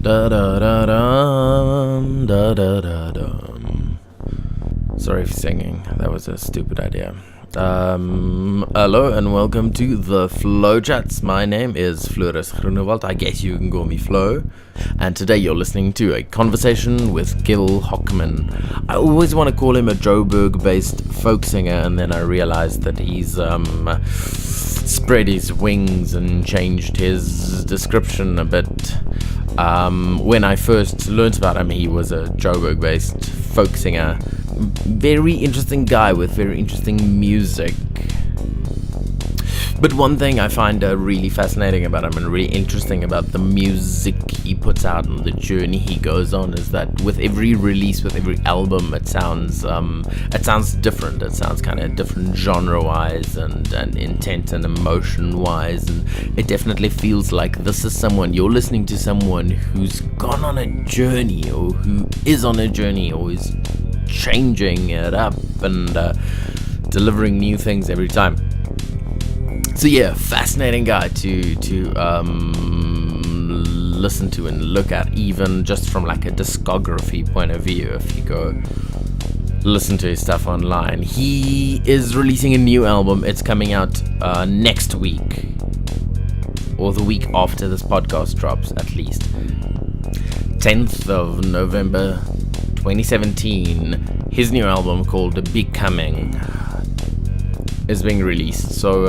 Da da da dum, da da da dum. Sorry for singing. That was a stupid idea. Hello and welcome to the Flow Chats. My name is Floris. I guess you can call me Flo. And today you're listening to a conversation with Gil Hockman. I always want to call him a Joburg-based folk singer, and then I realized that he's spread his wings and changed his description a bit. When I first learned about him, he was a Joburg-based folk singer. Very interesting guy with very interesting music. But one thing I find really fascinating about him and really interesting about the music he puts out and the journey he goes on is that with every release, with every album, it sounds different. It sounds kind of different genre-wise and intent and emotion-wise, and it definitely feels like this is someone you're listening to, someone who's gone on a journey or who is on a journey or is changing it up and delivering new things every time. So yeah, fascinating guy to listen to and look at, even just from like a discography point of view. If you go listen to his stuff online, he is releasing a new album. It's coming out next week, or the week after this podcast drops, at least 10th of November 2017. His new album called Becoming is being released, so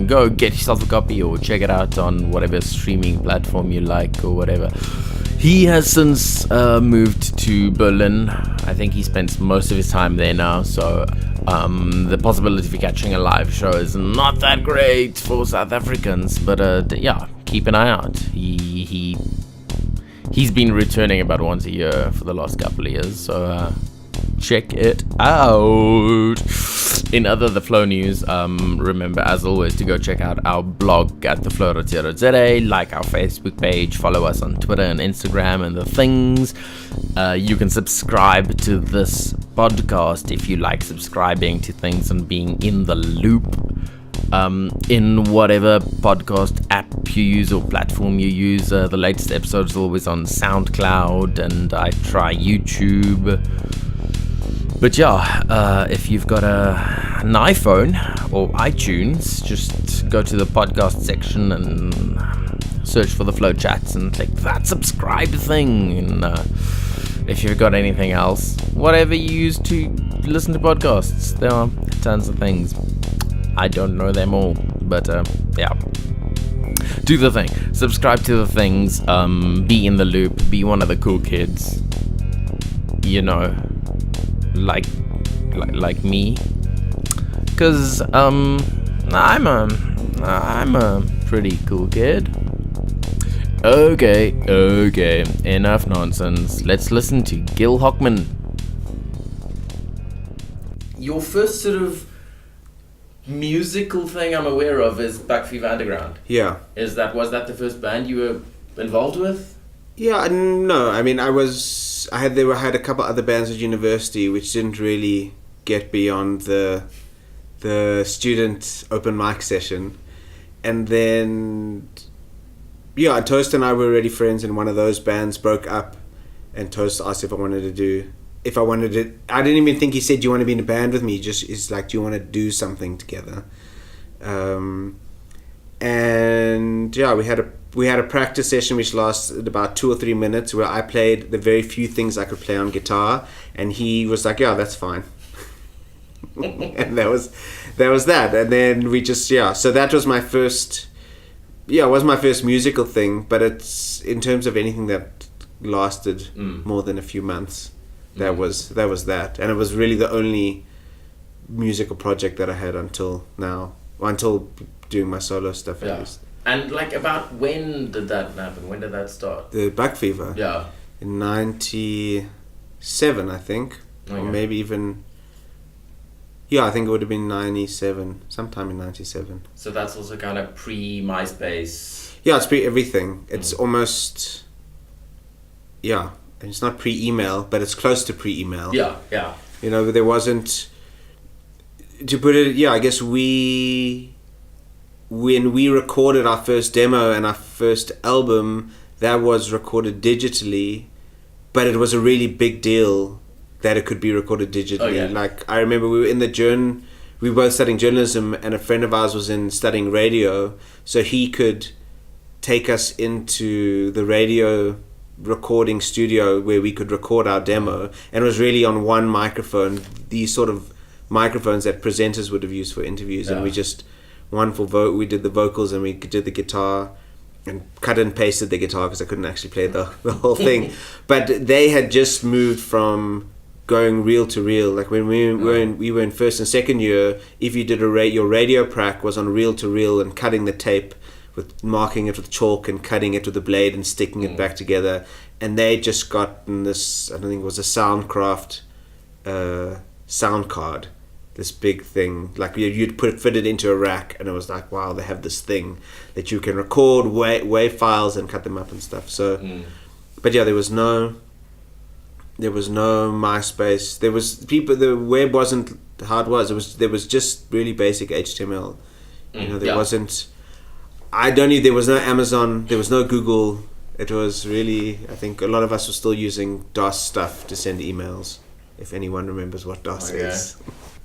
go get yourself a copy or check it out on whatever streaming platform you like or whatever. He has since moved to Berlin. I think he spends most of his time there now, so the possibility of catching a live show is not that great for South Africans, but yeah, keep an eye out. He's been returning about once a year for the last couple of years, so check it out. In other The Flow news, remember as always to go check out our blog at theflow.co.za, like our Facebook page, follow us on Twitter and Instagram and the things. You can subscribe to this podcast if you like subscribing to things and being in the loop. In whatever podcast app you use or platform you use. The latest episodes are always on SoundCloud, and I try YouTube. But yeah, if you've got an iPhone or iTunes, just go to the podcast section and search for the Flow Chats and click that subscribe thing. And if you've got anything else, whatever you use to listen to podcasts, there are tons of things. I don't know them all, but yeah. Do the thing. Subscribe to the things. Be in the loop. Be one of the cool kids. You know, like me. Cause I'm a pretty cool kid. Okay. Enough nonsense. Let's listen to Gil Hockman. Your first sort of musical thing I'm aware of is Buck Fever Underground. Yeah. Was that the first band you were involved with? Yeah, no. I mean, I had a couple other bands at university which didn't really get beyond the student open mic session, and then Toast and I were already friends, and one of those bands broke up, and Toast asked if I wanted to. I didn't even think he said, "Do you want to be in a band with me?" Just it's like, "Do you want to do something together?" And yeah, we had a practice session which lasted about 2 or 3 minutes, where I played the very few things I could play on guitar, and he was like, "Yeah, that's fine." And that was that. And then we just so that was my first musical thing. But it's in terms of anything that lasted more than a few months. That was that, and it was really the only musical project that I had until now, until doing my solo stuff at least. And like, about when did that happen? When did that start? The Buck Fever. Yeah. In 97, I think, or maybe even. Yeah, I think it would have been 97, sometime in 97. So that's also kind of pre-MySpace. Yeah, it's pre-everything. It's almost. Yeah. And it's not pre-email, but it's close to pre-email. Yeah. You know, there wasn't. To put it, I guess when we recorded our first demo and our first album, that was recorded digitally, but it was a really big deal that it could be recorded digitally. Oh, yeah. Like, I remember we were in the we were both studying journalism, and a friend of ours was studying radio, so he could take us into the radio recording studio where we could record our demo, and it was really on one microphone, these sort of microphones that presenters would have used for interviews, and we just we did the vocals and we did the guitar and cut and pasted the guitar because I couldn't actually play the whole thing. But they had just moved from going reel to reel. Like when we were in first and second year, if you did your radio prac was on reel to reel and cutting the tape with marking it with chalk and cutting it with a blade and sticking it back together. And they just gotten this, I don't think it was a Soundcraft sound card, this big thing. Like you'd fit it into a rack, and it was like, wow, they have this thing that you can record wave files and cut them up and stuff. So, but yeah, there was no MySpace. There was the web wasn't how it was. There was just really basic HTML. There wasn't. There was no Amazon. There was no Google. It was really, I think a lot of us were still using DOS stuff to send emails, if anyone remembers what DOS is.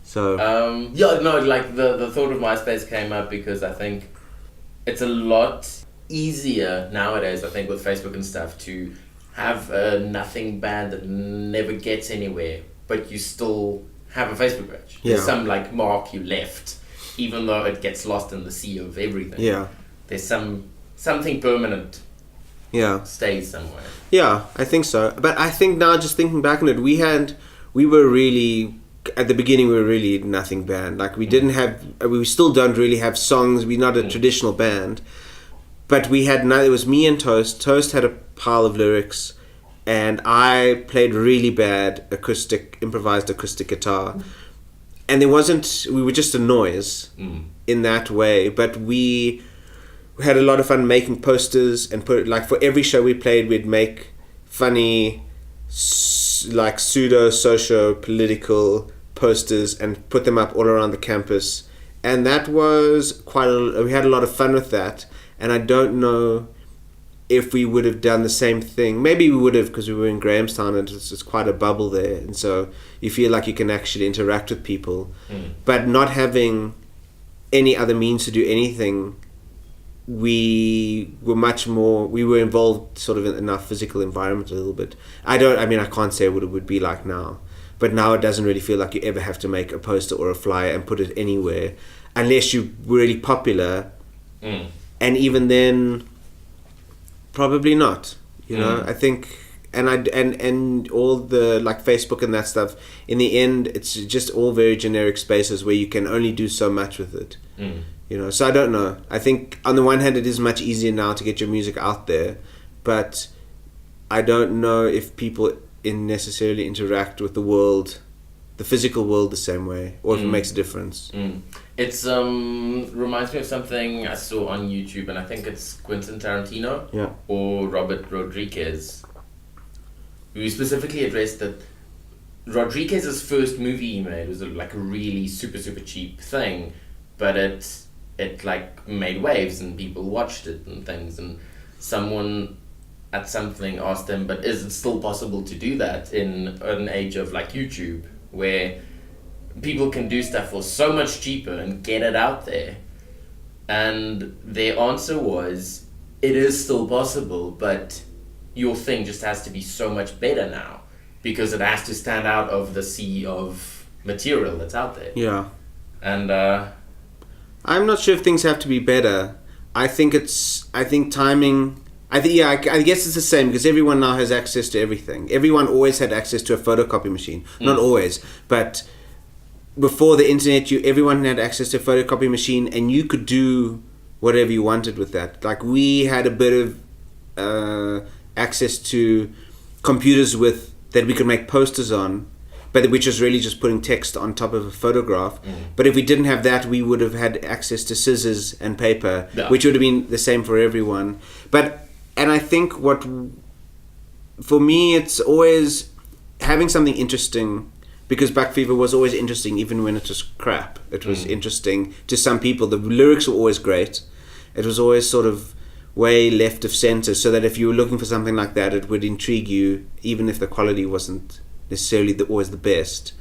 So the thought of MySpace came up because I think it's a lot easier nowadays, I think, with Facebook and stuff, to have a nothing band that never gets anywhere, but you still have a Facebook page. Yeah. There's some like mark you left, even though it gets lost in the sea of everything. Yeah. There's something permanent. Yeah. Stays somewhere. Yeah, I think so. But I think now, just thinking back on it, we were really, at the beginning, we were really nothing band. Like we still don't really have songs. We're not a traditional band. But it was me and Toast. Toast had a pile of lyrics, and I played really bad improvised acoustic guitar. And we were just a noise in that way. But we had a lot of fun making posters and for every show we played, we'd make funny, like pseudo socio-political posters and put them up all around the campus. And that was we had a lot of fun with that. And I don't know if we would have done the same thing. Maybe we would have, because we were in Grahamstown and it's quite a bubble there. And so you feel like you can actually interact with people. But not having any other means to do anything, we were involved sort of in our physical environment a little bit. I can't say what it would be like now. But now it doesn't really feel like you ever have to make a poster or a flyer and put it anywhere, unless you're really popular. And even then, probably not. I think, and all the like Facebook and that stuff. In the end, it's just all very generic spaces where you can only do so much with it. So I don't know. I think on the one hand, it is much easier now to get your music out there, but I don't know if people necessarily interact with the world, the physical world, the same way, or if it makes a difference. It's reminds me of something I saw on YouTube, and I think it's Quentin Tarantino or Robert Rodriguez, who specifically addressed that Rodriguez's first movie he made was like a really super cheap thing, but it like made waves and people watched it and things, and someone at something asked him, but is it still possible to do that in an age of like YouTube, where people can do stuff for so much cheaper and get it out there? And their answer was, it is still possible, but your thing just has to be so much better now, because it has to stand out of the sea of material that's out there. Yeah. And I'm not sure if things have to be better. I think timing. I guess it's the same, because everyone now has access to everything. Everyone always had access to a photocopy machine. Not always, but before the internet, everyone had access to a photocopy machine, and you could do whatever you wanted with that. Like, we had a bit of access to computers that we could make posters on, but which was really just putting text on top of a photograph. But if we didn't have that, we would have had access to scissors and paper, which would have been the same for everyone. And I think for me, it's always having something interesting, because Back Fever was always interesting, even when it was crap. It was interesting to some people. The lyrics were always great. It was always sort of way left of center, so that if you were looking for something like that, it would intrigue you, even if the quality wasn't necessarily always the best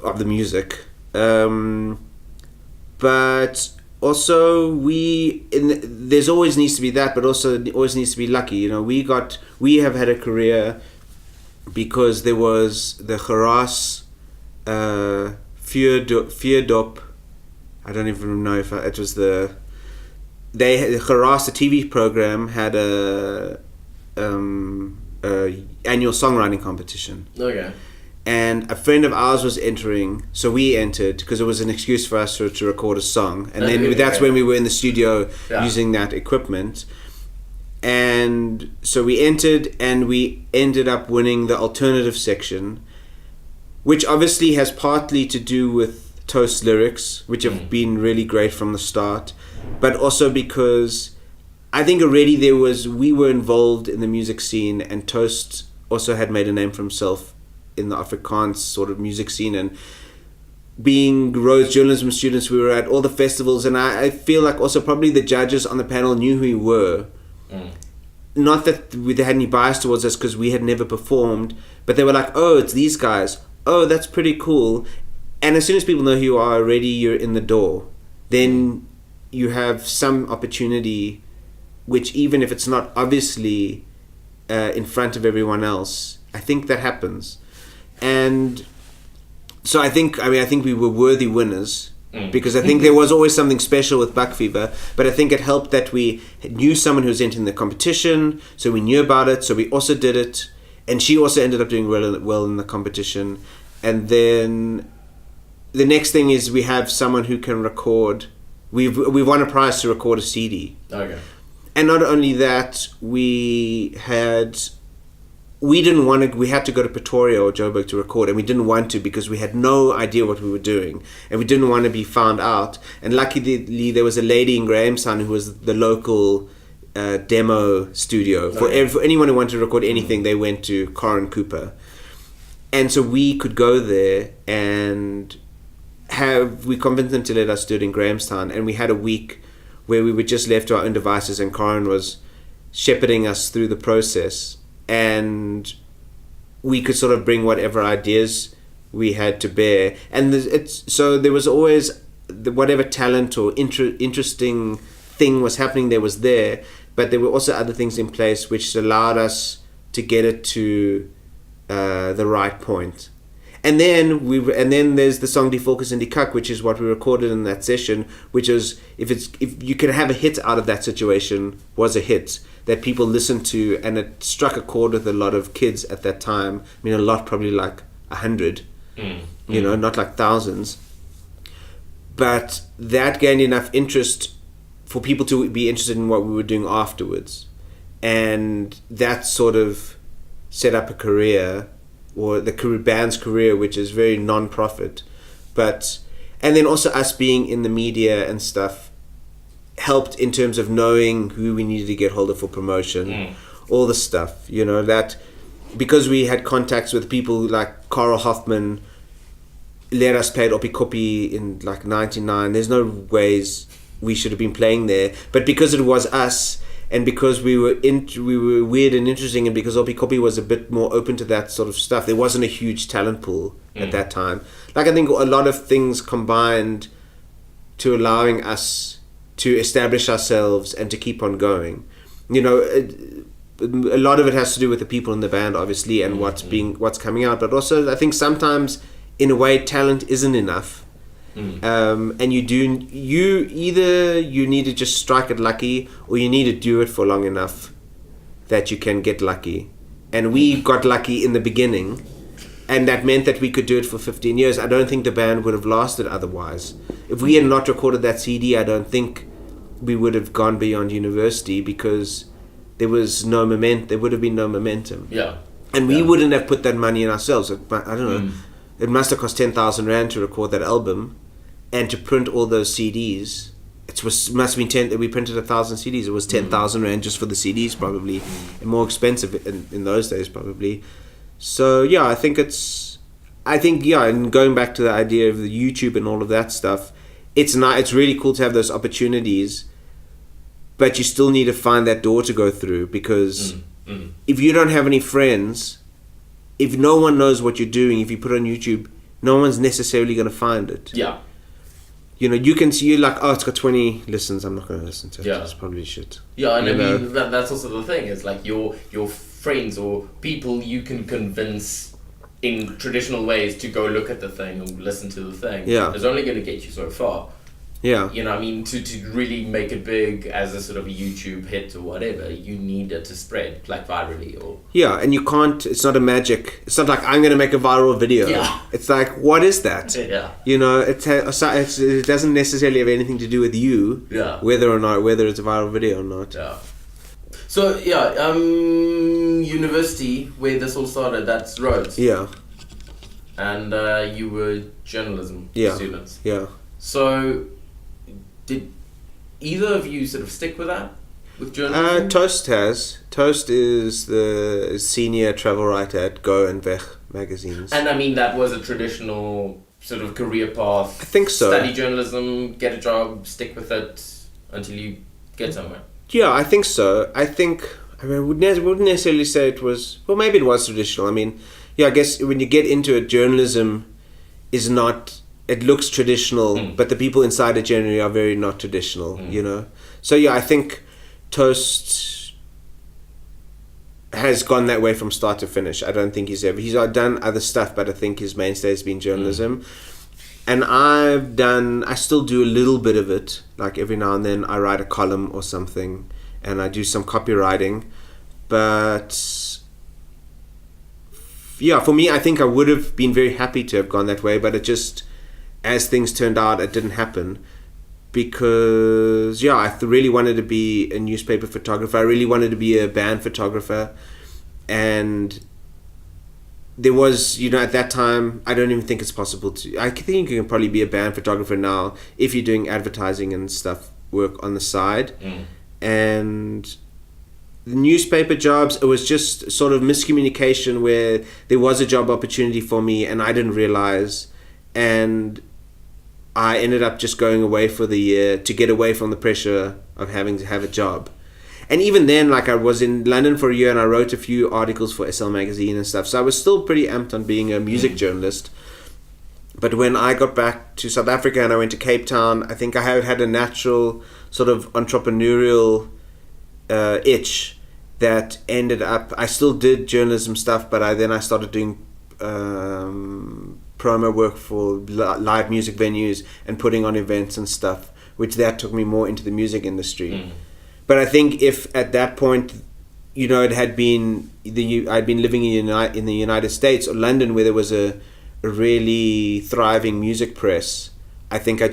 of the music. But also there's always needs to be that, but also it always needs to be lucky. You know, we have had a career because there was the Geras Vierdop. I don't even know if it was the Geras, the TV program, had a annual songwriting competition. Okay. And a friend of ours was entering, so we entered because it was an excuse for us to record a song. And then that's when we were in the studio using that equipment. And so we entered, and we ended up winning the alternative section, which obviously has partly to do with Toast's lyrics, which have been really great from the start, but also because I think already we were involved in the music scene, and Toast also had made a name for himself in the Afrikaans sort of music scene, and being Rhodes journalism students, we were at all the festivals, and I feel like also probably the judges on the panel knew who we were. Not that they had any bias towards us because we had never performed, but they were like, oh, it's these guys, oh, that's pretty cool. And as soon as people know who you are already, you're in the door. Then you have some opportunity, which even if it's not obviously in front of everyone else, I think that happens. And so I think we were worthy winners, because I think there was always something special with Buck Fever, but I think it helped that we knew someone who was entering the competition, so we knew about it, so we also did it, and she also ended up doing well in the competition. And then the next thing is we have someone who can record. We've won a prize to record a CD. Okay. And not only that, we had to go to Pretoria or Joburg to record, and we didn't want to because we had no idea what we were doing, and we didn't want to be found out. And luckily there was a lady in Grahamstown who was the local demo studio. For anyone who wanted to record anything, they went to Corin Cooper. And so we could go there, and we convinced them to let us do it in Grahamstown, and we had a week where we were just left to our own devices, and Corin was shepherding us through the process, and we could sort of bring whatever ideas we had to bear. And so there was always whatever talent or interesting thing was happening there, but there were also other things in place which allowed us to get it to the right point. And then there's the song Die Volkes in die Kak, which is what we recorded in that session, which is if you can have a hit out of that situation, was a hit that people listened to, and it struck a chord with a lot of kids at that time. I mean, a lot, probably like 100, you know, not like thousands. But that gained enough interest for people to be interested in what we were doing afterwards, and that sort of set up a career, or the band's career, which is very non-profit, and then also us being in the media and stuff helped in terms of knowing who we needed to get hold of for promotion, all the stuff, you know, that because we had contacts with people like Gil Hockman, let us play at Opikopi in like 99. There's no ways we should have been playing there, but because it was us, and because we were weird and interesting, and because Opikopi was a bit more open to that sort of stuff, there wasn't a huge talent pool at that time. Like, I think a lot of things combined to allowing us to establish ourselves and to keep on going. You know, a lot of it has to do with the people in the band, obviously, and what's coming out. But also, I think sometimes, in a way, talent isn't enough. And you need to just strike it lucky, or you need to do it for long enough that you can get lucky. And we got lucky in the beginning, and that meant that we could do it for 15 years. I don't think the band would have lasted otherwise. If we had not recorded that CD, I don't think we would have gone beyond university, because there was no there would have been no momentum. Yeah. And we wouldn't have put that money in ourselves. I don't know. It must have cost 10,000 Rand to record that album, and to print all those CDs. Must have been we printed 1,000 CDs. It was 10,000 Rand just for the CDs, probably, and more expensive in those days, probably. So yeah, I think and going back to the idea of the YouTube and all of that stuff, it's really cool to have those opportunities, but you still need to find that door to go through, because if you don't have any friends, if no one knows what you're doing, if you put it on YouTube, no one's necessarily going to find it. Yeah. You know, you can see, you're like, oh, it's got 20 listens, I'm not going to listen to it. Yeah. It's probably shit. Yeah, and I mean, that's also the thing. It's like your friends or people you can convince in traditional ways to go look at the thing and listen to the thing. Yeah. Is only going to get you so far. Yeah. You know, I mean, to really make it big as a sort of a YouTube hit or whatever, you need it to spread, like virally or... Yeah, and you can't, it's not a magic, it's not like I'm going to make a viral video. Yeah. It's like, what is that? Yeah. You know, it doesn't necessarily have anything to do with you, Yeah. whether it's a viral video or not. Yeah. So, yeah, university, where this all started, that's Rhodes. Yeah. And you were journalism students. Yeah. So... Did either of you sort of stick with that? With journalism? Toast has. Toast is the senior travel writer at Go and Weg magazines. And I mean, that was a traditional sort of career path. I think so. Study journalism, get a job, stick with it until you get somewhere. Yeah, I think so. I wouldn't necessarily say it was... Well, maybe it was traditional. I mean, yeah, I guess when you get into it, journalism is not... It looks traditional, but the people inside it generally are very not traditional, you know? So yeah, I think Toast has gone that way from start to finish. I don't think he's done other stuff, but I think his mainstay has been journalism. And I still do a little bit of it. Like every now and then I write a column or something, and I do some copywriting. But yeah, for me, I think I would have been very happy to have gone that way, but it just... As things turned out, it didn't happen because, yeah, I really wanted to be a newspaper photographer. I really wanted to be a band photographer. And there was, you know, at that time, I don't even think it's possible to... I think you can probably be a band photographer now if you're doing advertising and stuff, work on the side. And the newspaper jobs, it was just sort of miscommunication where there was a job opportunity for me and I didn't realize... And I ended up just going away for the year to get away from the pressure of having to have a job. And even then, like, I was in London for a year and I wrote a few articles for SL Magazine and stuff. So I was still pretty amped on being a music journalist. But when I got back to South Africa and I went to Cape Town, I think I had a natural sort of entrepreneurial itch that ended up... I still did journalism stuff, but I started doing... promo work for live music venues and putting on events and stuff, which that took me more into the music industry. But I think if at that point, you know, it had been I'd been living in the United States or London, where there was a really thriving music press, I think I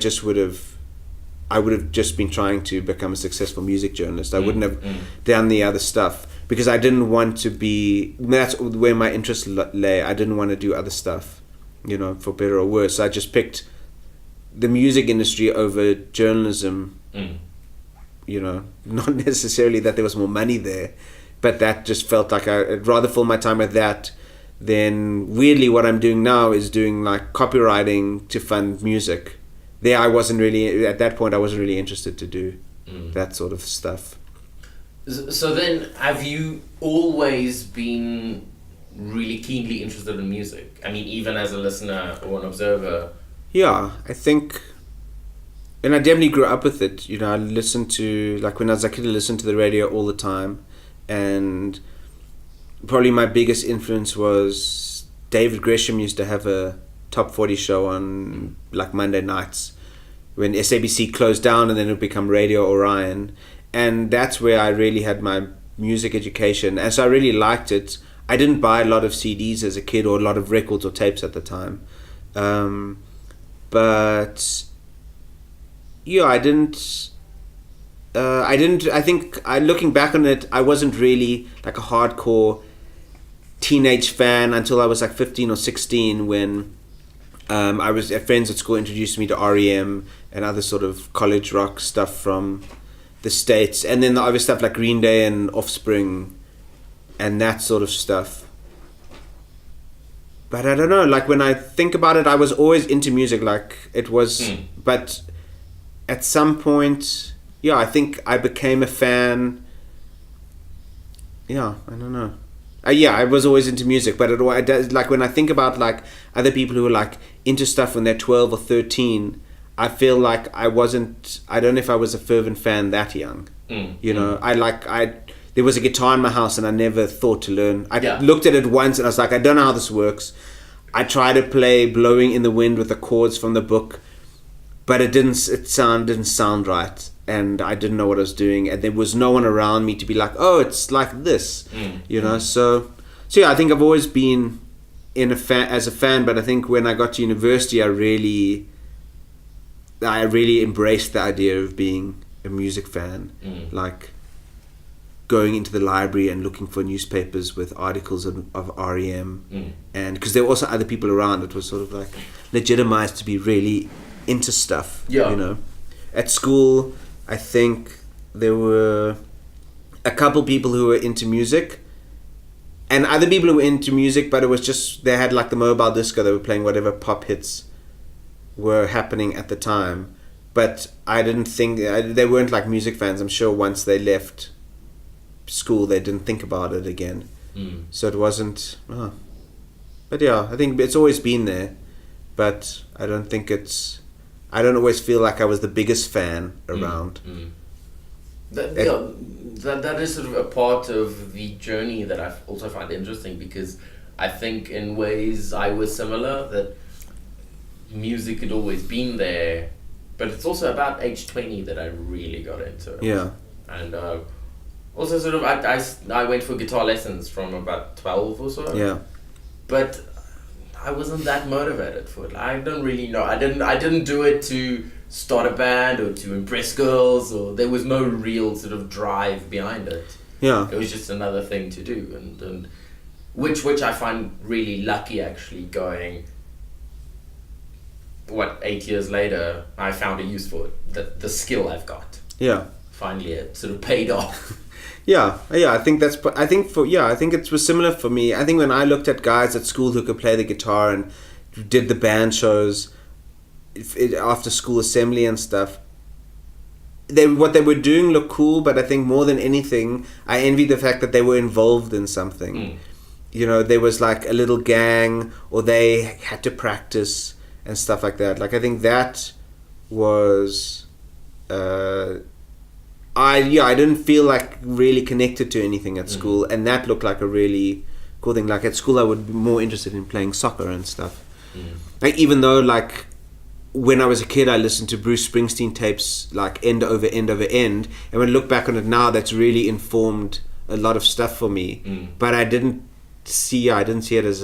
would have just been trying to become a successful music journalist. I wouldn't have done the other stuff because I didn't want to be... That's where my interest lay. I didn't want to do other stuff, you know, for better or worse. I just picked the music industry over journalism, you know, not necessarily that there was more money there, but that just felt like I'd rather fill my time with that than, weirdly, what I'm doing now is doing like copywriting to fund music. There I wasn't really, at that point I wasn't really interested to do that sort of stuff. So then, have you always been really keenly interested in music? I mean, even as a listener or an observer? Yeah, I think, and I definitely grew up with it. You know, I listened to, like when I was a kid, I listened to the radio all the time. And probably my biggest influence was David Gresham used to have a top 40 show on like Monday nights when SABC closed down, and then it would become Radio Orion. And that's where I really had my music education. And so I really liked it. I didn't buy a lot of CDs as a kid or a lot of records or tapes at the time. But yeah, I think looking back on it, I wasn't really like a hardcore teenage fan until I was like 15 or 16 when friends at school introduced me to REM and other sort of college rock stuff from the States, and then the other stuff like Green Day and Offspring and that sort of stuff. But I don't know, like when I think about it, I was always into music, like it was, but at some point yeah, I think I became a fan. Yeah, I don't know. Yeah, I was always into music, but like when I think about like other people who were like into stuff when they're 12 or 13, I feel like I don't know if I was a fervent fan that young. You know, there was a guitar in my house and I never thought to learn. I looked at it once and I was like, I don't know how this works. I tried to play Blowing in the Wind with the chords from the book, but it didn't sound right. And I didn't know what I was doing, and there was no one around me to be like, oh, it's like this, you know. So yeah, I think I've always been as a fan, but I think when I got to university, I really embraced the idea of being a music fan, like going into the library and looking for newspapers with articles of REM, and because there were also other people around, it was sort of like legitimized to be really into stuff, you know. At school, I think there were a couple people who were into music and other people who were into music, but it was just, they had like the mobile disco, they were playing whatever pop hits were happening at the time. But I didn't think, they weren't like music fans. I'm sure once they left school, they didn't think about it again. So it wasn't, but yeah, I think it's always been there, but I don't always feel like I was the biggest fan around. That is sort of a part of the journey that I also find interesting, because I think in ways I was similar, that music had always been there, but it's also about age 20 that I really got into it. Yeah. And also sort of I went for guitar lessons from about 12 or so. Yeah. But I wasn't that motivated for it. I don't really know. I didn't do it to start a band or to impress girls, or there was no real sort of drive behind it. Yeah. It was just another thing to do, and which I find really lucky, actually, going 8 years later, I found a use for it. The skill I've got. Yeah. Finally it sort of paid off. Yeah, I think it was similar for me. I think when I looked at guys at school who could play the guitar and did the band shows after school assembly and stuff, what they were doing looked cool, but I think more than anything, I envied the fact that they were involved in something. You know, there was like a little gang, or they had to practice and stuff like that. Like, I think that was... I didn't feel like really connected to anything at school, and that looked like a really cool thing. Like at school, I would be more interested in playing soccer and stuff. Like, even though like when I was a kid, I listened to Bruce Springsteen tapes like end over end over end, and when I look back on it now, that's really informed a lot of stuff for me. But I didn't see it as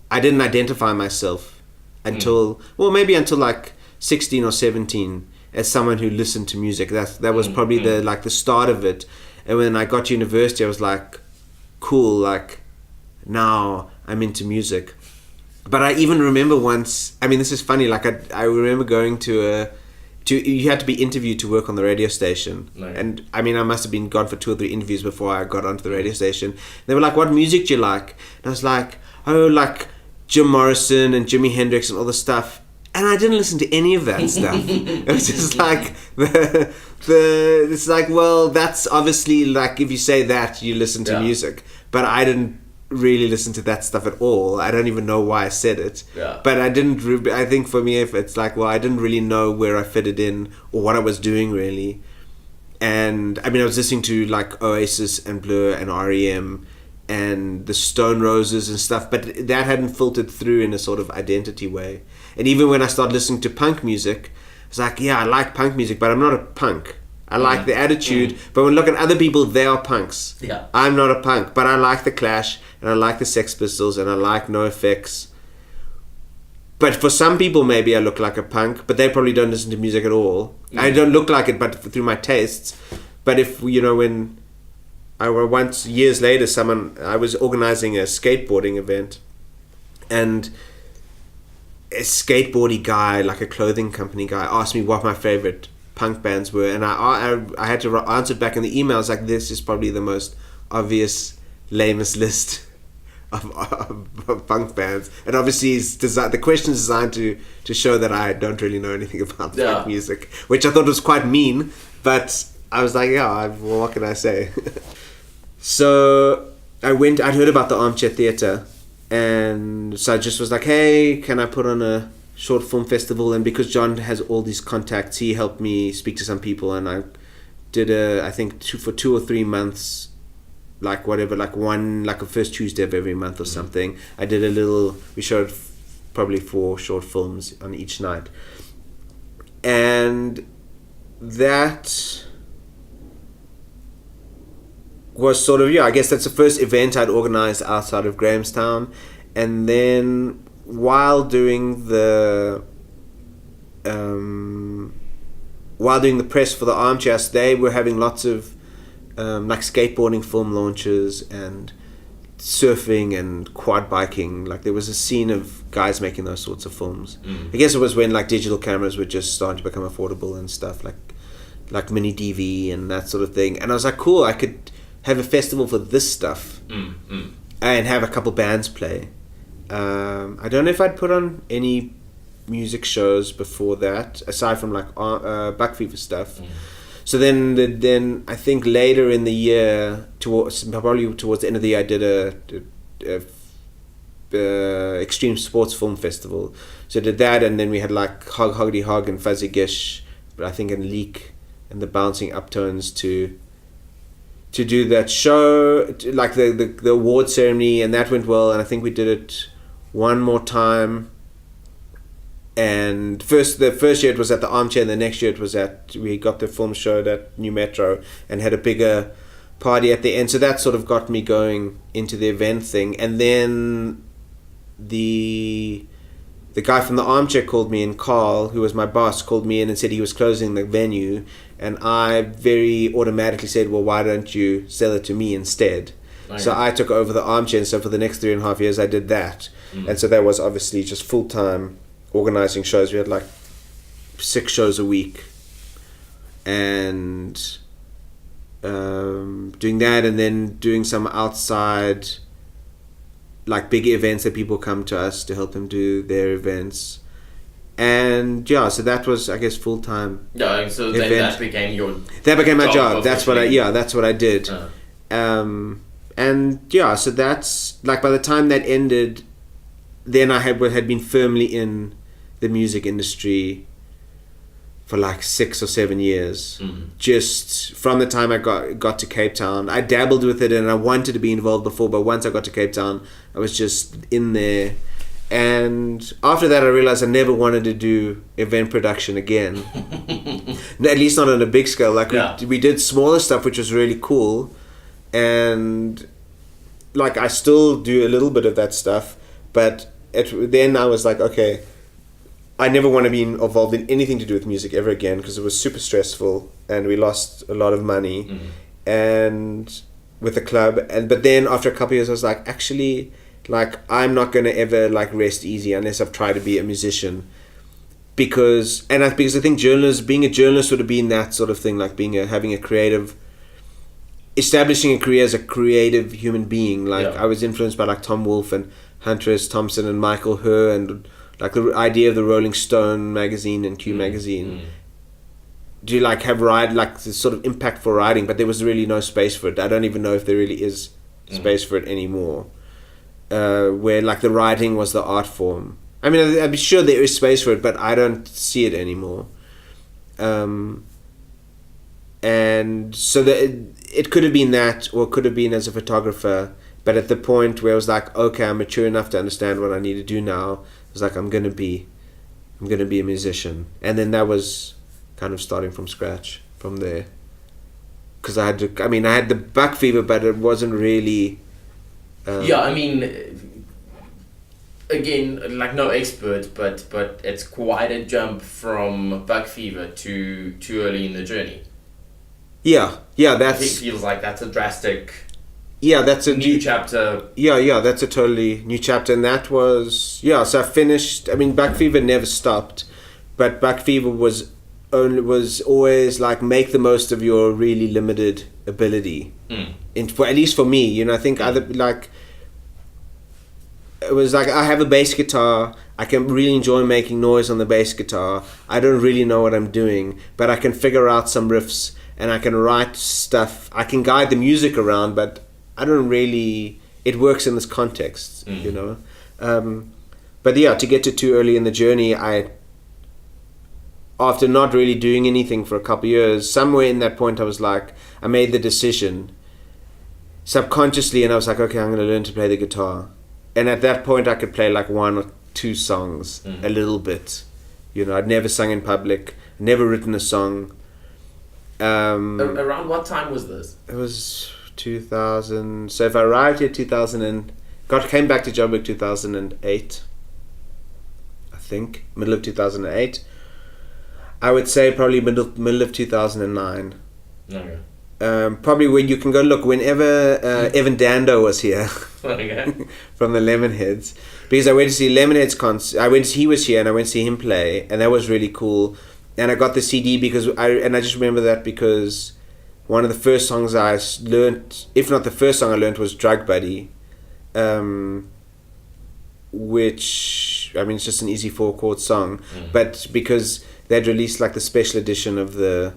I didn't identify myself until until like 16 or 17. As someone who listened to music, that was probably the start of it. And when I got to university, I was like, cool, like now I'm into music. But I even remember once, I mean, this is funny, like I remember going to you had to be interviewed to work on the radio station. Nice. And I mean, I must have been gone for 2 or 3 interviews before I got onto the radio station. They were like, what music do you like? And I was like, oh, like Jim Morrison and Jimi Hendrix and all this stuff. And I didn't listen to any of that stuff. It was just like it's like, well, that's obviously like, if you say that, you listen to music. But I didn't really listen to that stuff at all. I don't even know why I said it. Yeah. But I didn't. I think for me, if it's like, well, I didn't really know where I fitted in or what I was doing really. And I mean, I was listening to like Oasis and Blur and REM and the Stone Roses and stuff, but that hadn't filtered through in a sort of identity way. And even when I started listening to punk music, it's like, yeah, I like punk music, but I'm not a punk. I like the attitude, but when I look at other people, they are punks. Yeah. I'm not a punk, but I like the Clash, and I like the Sex Pistols, and I like NoFX. But for some people, maybe I look like a punk, but they probably don't listen to music at all. I don't look like it, but through my tastes. But if, you know, when I once, years later, I was organizing a skateboarding event, and a skateboardy guy, like a clothing company guy, asked me what my favorite punk bands were, and I had to answer back in the emails like, this is probably the most obvious, lamest list of punk bands, and obviously the question is designed to show that I don't really know anything about punk music, which I thought was quite mean, but I was like, well, what can I say? So I'd heard about the Armchair Theatre, and so I just was like, hey, can I put on a short film festival? And because John has all these contacts, he helped me speak to some people, and I did I think for 2 or 3 months, like whatever, like a first Tuesday of every month or something. I did we showed probably 4 short films on each night, and that was sort of, I guess that's the first event I'd organized outside of Grahamstown. And then while doing the press for the Armchairs, they were having lots of like skateboarding film launches and surfing and quad biking. Like there was a scene of guys making those sorts of films. I guess it was when like digital cameras were just starting to become affordable and stuff, like mini DV and that sort of thing. And I was like, cool, I could have a festival for this stuff and have a couple bands play. I don't know if I'd put on any music shows before that, aside from like Buck Fever stuff. So then I think later in the year, probably towards the end of the year, I did a extreme sports film festival. So I did that, and then we had like Hog Hoggity Hog and Fuzzy Gish, but I think in Leak and the Bouncing Uptones to do that show, like the award ceremony, and that went well. And I think we did it one more time. And the first year it was at the Armchair, and the next year it was we got the film showed at New Metro and had a bigger party at the end. So that sort of got me going into the event thing. And then the guy from the Armchair called me, and Carl, who was my boss, called me in and said he was closing the venue. And I very automatically said, well, why don't you sell it to me instead? Okay. So I took over the Armchair, and so for the next 3.5 years I did that. And so that was obviously just full-time organizing shows. We had like 6 shows a week, and doing that, and then doing some outside like big events that people come to us to help them do their events. And so that was, I guess, full-time. So that became my job. That's what I did. And so that's like, by the time that ended, then I had been firmly in the music industry for like 6 or 7 years. Just from the time I got to Cape Town. I dabbled with it and I wanted to be involved before, but once I got to Cape Town, I was just in there. And after that I realized I never wanted to do event production again. At least not on a big scale. Like we did smaller stuff, which was really cool, and like I still do a little bit of that stuff, but then I was like, okay, I never want to be involved in anything to do with music ever again, because it was super stressful and we lost a lot of money and with the club. But then after a couple of years I was like, actually, like I'm not going to ever like rest easy unless I've tried to be a musician, because I think being a journalist would have been that sort of thing, like establishing a career as a creative human being. Like I was influenced by like Tom Wolfe and Hunter S. Thompson and Michael Herr, and like the idea of the Rolling Stone magazine and Q magazine. Do you like have this sort of impact for writing? But there was really no space for it. I don't even know if there really is space for it anymore. Where like the writing was the art form. I mean, I'm sure there is space for it, but I don't see it anymore. And so it could have been that, or it could have been as a photographer. But at the point where I was like, okay, I'm mature enough to understand what I need to do now, I was like, I'm gonna be a musician. And then that was kind of starting from scratch from there. Because I had the Buck Fever, but it wasn't really. Again, like no expert, but it's quite a jump from Buck Fever to too early in the journey. Yeah, that's. It feels like that's a drastic. Yeah, that's a new chapter. Yeah, that's a totally new chapter, and that was So I finished. I mean, Buck Fever never stopped, but Buck Fever was always like make the most of your really limited ability. At least for me, I think other like it was like, I have a bass guitar. I can really enjoy making noise on the bass guitar. I don't really know what I'm doing, but I can figure out some riffs and I can write stuff. I can guide the music around, but I don't really. It works in this context, you know. But yeah, to get to too early in the journey, after not really doing anything for a couple of years, somewhere in that point, I was like, I made the decision subconsciously, and I was like, okay, I'm going to learn to play the guitar. And at that point, I could play like 1 or 2 songs, a little bit. You know, I'd never sung in public, never written a song. Around what time was this? It was 2000. So if I arrived here came back to Joburg 2008, I think, middle of 2008. I would say probably middle of 2009. Okay. Probably when you can go look whenever Evan Dando was here Okay. from the Lemonheads, because I went to see Lemonheads concert. He was here and I went to see him play, and that was really cool. And I got the CD because I just remember that because one of the first songs I learned, if not the first song I learned, was Drug Buddy, which, I mean, it's just an easy 4-chord song, but because they'd released like the special edition of the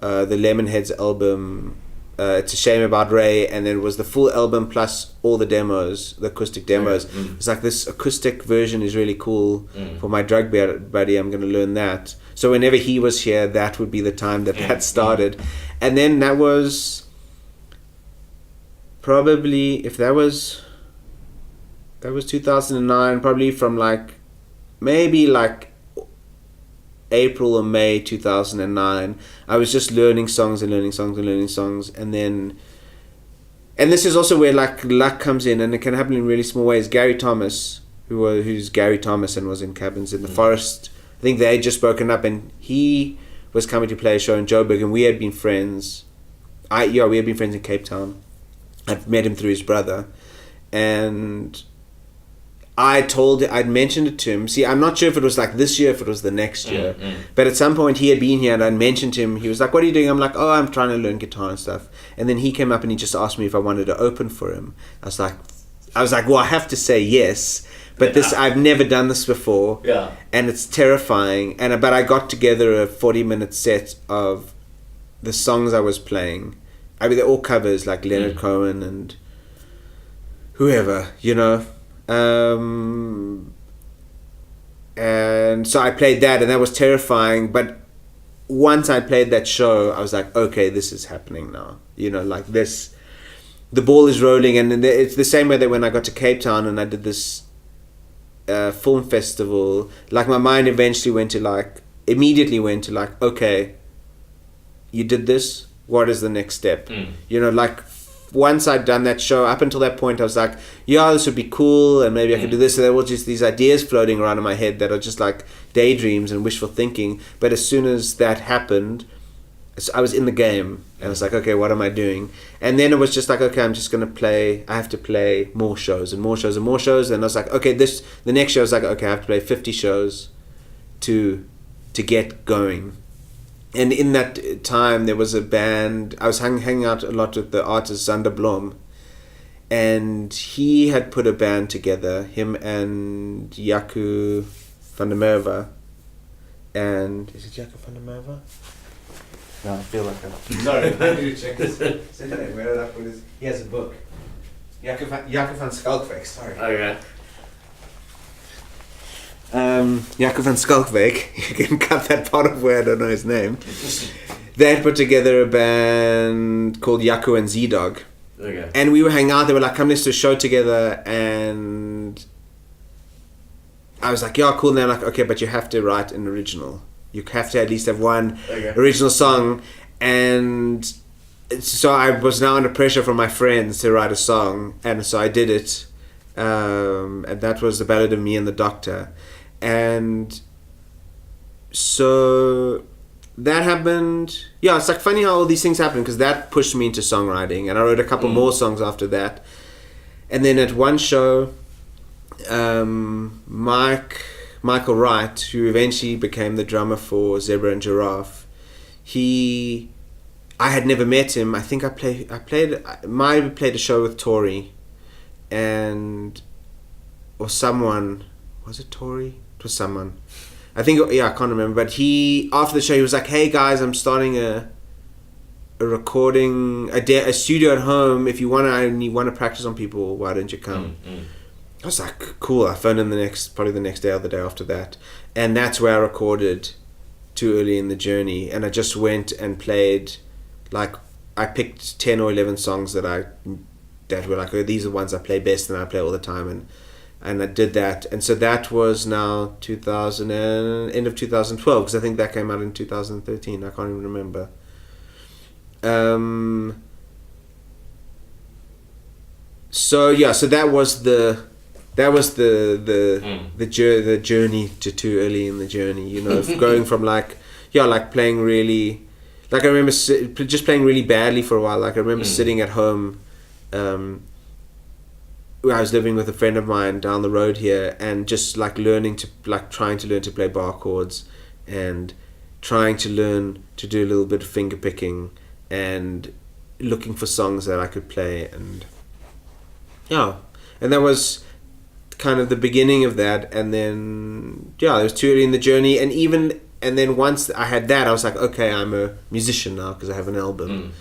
Lemonheads album, It's a Shame About Ray, and then it was the full album plus all the demos, the acoustic demos. It's like, this acoustic version is really cool for my drug buddy, I'm going to learn that. So whenever he was here, that would be the time that started. And then that was probably, if that was 2009, probably from like, maybe like April or May 2009, I was just learning songs and learning songs and learning songs. And this is also where like luck comes in, and it can happen in really small ways. Gary Thomas, who's Gary Thomas and was in Cabins in the Forest, I think they had just broken up, and he was coming to play a show in Joburg, and we had been friends. We had been friends in Cape Town. I'd met him through his brother, and I'd mentioned it to him. See, I'm not sure if it was like this year, if it was the next year, but at some point he had been here and I'd mentioned to him. He was like, what are you doing? I'm like, oh, I'm trying to learn guitar and stuff. And then he came up and he just asked me if I wanted to open for him. I was like, well, I have to say yes, but I've never done this before, and it's terrifying. But I got together a 40-minute set of the songs I was playing. I mean, they're all covers, like Leonard Cohen and whoever, you know. And so I played that, and that was terrifying. But once I played that show, I was like, okay, this is happening now. You know, like this, the ball is rolling. And it's the same way that when I got to Cape Town and I did this film festival, like my mind immediately went to like, okay, you did this, what is the next step? You know, like, once I'd done that show, up until that point I was like, yeah, this would be cool, and maybe I could do this. So there were just these ideas floating around in my head that are just like daydreams and wishful thinking. But as soon as that happened, I was in the game, and I was like, okay, what am I doing? And then it was just like, okay, I'm just gonna play. I have to play more shows and more shows and more shows. And I was like, okay, the next show I was like, okay, I have to play 50 shows to get going. And in that time, there was a band. I was hanging out a lot with the artist Zander Blom, and he had put a band together, him and Jaco van der Merwe. And is it Jaco van der Merwe? No, I feel like I'm sorry. I need to check this. Where did I put his? He has a book. Jaco van Skalkwyk. Sorry. Okay. Jaco van Skalkwyk, you can cut that part of where I don't know his name. They had put together a band called Jaco and Z-Dog. Okay. And we were hanging out, they were like, come let's do a show together, and I was like, yeah, cool. And they're like, okay, but you have to write an original. You have to at least have one original song. And so I was now under pressure from my friends to write a song, and so I did it. And that was The Ballad of Me and the Doctor. And so that happened. Yeah, it's like funny how all these things happen, because that pushed me into songwriting, and I wrote a couple more songs after that. And then at one show, Michael Wright, who eventually became the drummer for Zebra and Giraffe, I had never met him. I think I played a show with Tori, and or someone, was it Tori? It was someone. I think, I can't remember. But he, after the show, he was like, "Hey guys, I'm starting a recording, a studio at home. If you want to practice on people, why don't you come?" I was like, cool. I phoned him probably the next day or the day after that. And that's where I recorded Too Early in the Journey. And I just went and played, like, I picked 10 or 11 songs that were like, oh, these are the ones I play best and I play all the time. And I did that. And so that was now end of 2012, because I think that came out in 2013. I can't even remember. So that was the journey to Too Early in the Journey, you know, going from like playing really, like I remember just playing really badly for a while. Like I remember sitting at home, where I was living with a friend of mine down the road here, and just like trying to learn to play bar chords, and trying to learn to do a little bit of finger picking, and looking for songs that I could play, and that was kind of the beginning of that. And then it was Too Early in the Journey, and then once I had that, I was like, okay, I'm a musician now because I have an album.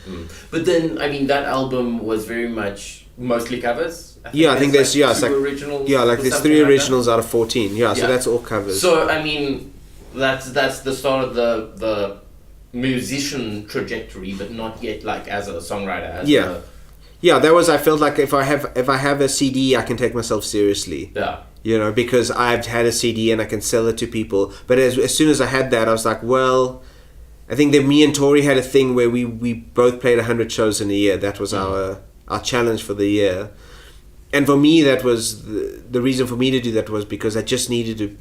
But then, I mean, that album was very much mostly covers. I think there's like two originals. Yeah, like there's 3 originals out of 14. Yeah, so that's all covers. So I mean, that's the start of the musician trajectory, but not yet like as a songwriter. That was, I felt like if I have a CD, I can take myself seriously. Yeah. You know, because I've had a CD and I can sell it to people. But as soon as I had that, I was like, well, I think that me and Tori had a thing where we both played 100 shows in a year. That was our challenge for the year. And for me, that was the reason for me to do that was because I just needed to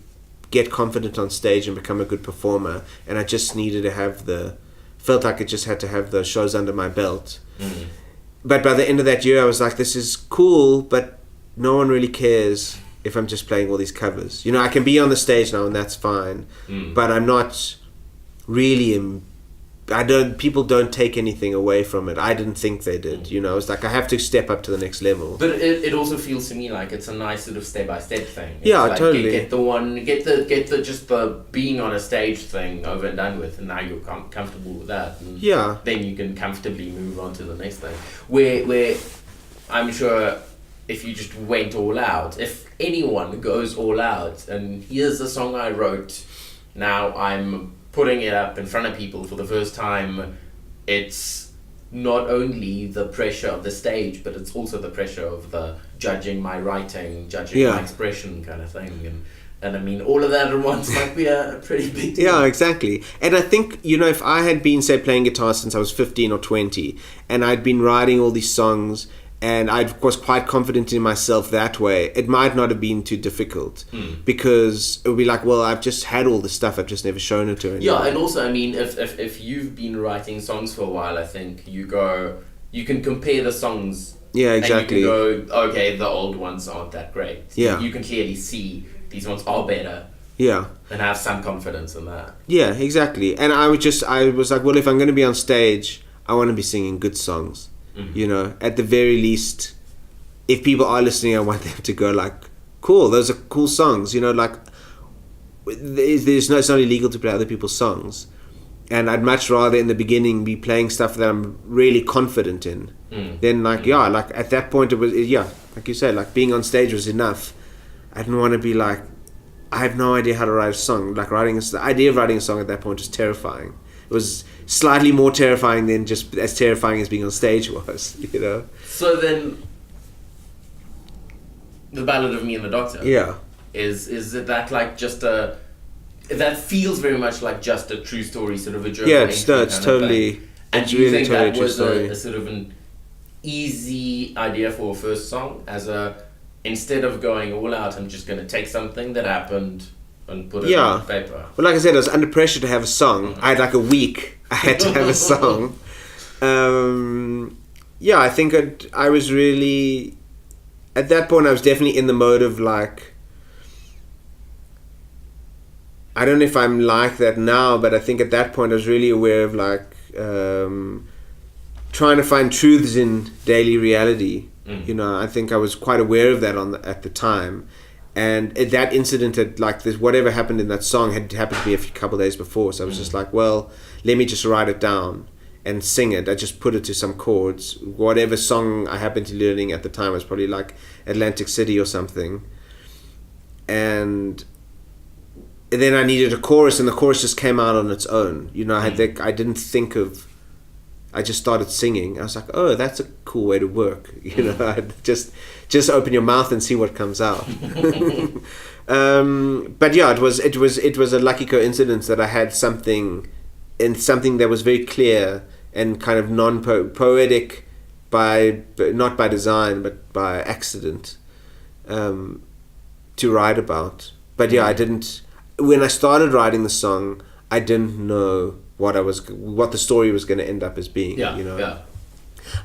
get confident on stage and become a good performer. And I just needed to felt like I just had to have the shows under my belt. But by the end of that year, I was like, this is cool, but no one really cares if I'm just playing all these covers. You know, I can be on the stage now and that's fine, but I'm not really people don't take anything away from it. I didn't think they did. You know, I was like, I have to step up to the next level. But it also feels to me like it's a nice sort of step-by-step thing. It's like, totally. Get the just the being on a stage thing over and done with, and now you're comfortable with that. And then you can comfortably move on to the next thing. Where I'm sure if you just went all out, if anyone goes all out, and here's the song I wrote, now I'm putting it up in front of people for the first time, it's not only the pressure of the stage, but it's also the pressure of the judging my writing, judging my expression kind of thing. And I mean, all of that at once might be a pretty big deal. Yeah, exactly. And I think, you know, if I had been, say, playing guitar since I was 15 or 20, and I'd been writing all these songs, and I was quite confident in myself that way, it might not have been too difficult, because it would be like, well, I've just had all this stuff, I've just never shown it to anyone. Yeah, and also, I mean, if you've been writing songs for a while, I think you can compare the songs. Yeah, exactly. And you can go, okay, the old ones aren't that great. Yeah. You can clearly see these ones are better. Yeah. And have some confidence in that. Yeah, exactly. And I was like, well, if I'm going to be on stage, I want to be singing good songs. You know, at the very least, if people are listening, I want them to go like, cool, those are cool songs. You know, like, it's not illegal to play other people's songs. And I'd much rather in the beginning be playing stuff that I'm really confident in. Then like, like at that point it was, like you said, like being on stage was enough. I didn't want to be like, I have no idea how to write a song. Like the idea of writing a song at that point was terrifying. It was slightly more terrifying than just as terrifying as being on stage was, you know. So then, the Ballad of Me and the Doctor. Yeah. Is it that like just that feels very much like just a true story, sort of a journal? Yeah, it's totally. And do you think that was a sort of an easy idea for a first song, instead of going all out, I'm just going to take something that happened and put it on paper? Well, like I said, I was under pressure to have a song. I had like a week. I had to have a song. I think I was really... At that point, I was definitely in the mode of like... I don't know if I'm like that now, but I think at that point I was really aware of like... trying to find truths in daily reality. You know, I think I was quite aware of that at the time. And that incident had, like, this, whatever happened in that song had happened to me a couple of days before. So I was just like, well, let me just write it down and sing it. I just put it to some chords. Whatever song I happened to be learning at the time was probably like Atlantic City or something. And then I needed a chorus, and the chorus just came out on its own. You know, I didn't think of. I just started singing. I was like, oh, that's a cool way to work. You know, just open your mouth and see what comes out. But yeah, it was a lucky coincidence that I had something that was very clear and kind of non-poetic not by design but by accident to write about. But yeah, I didn't. When I started writing the song, I didn't know what the story was going to end up as being. Yeah, you know. yeah.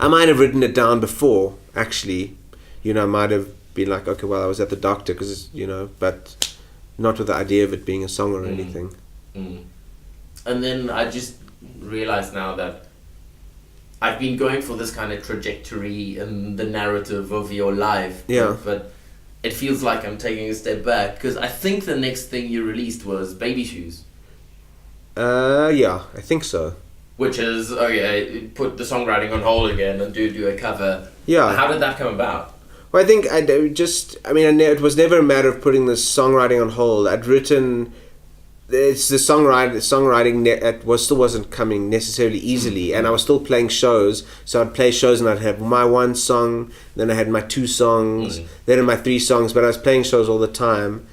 I might have written it down before, actually. You know, I might have been like, okay, well, I was at the doctor, because, you know, but not with the idea of it being a song or anything. And then I just realized now that I've been going for this kind of trajectory in the narrative of your life. Yeah. But it feels like I'm taking a step back, because I think the next thing you released was Baby Shoes. Yeah, I think so. Which is, put the songwriting on hold again and do a cover. Yeah. How did that come about? Well, I think it was never a matter of putting the songwriting on hold. I'd written, it's the songwriting still wasn't coming necessarily easily, and I was still playing shows. So I'd play shows and I'd have my one song, then I had my two songs, then my three songs, but I was playing shows all the time.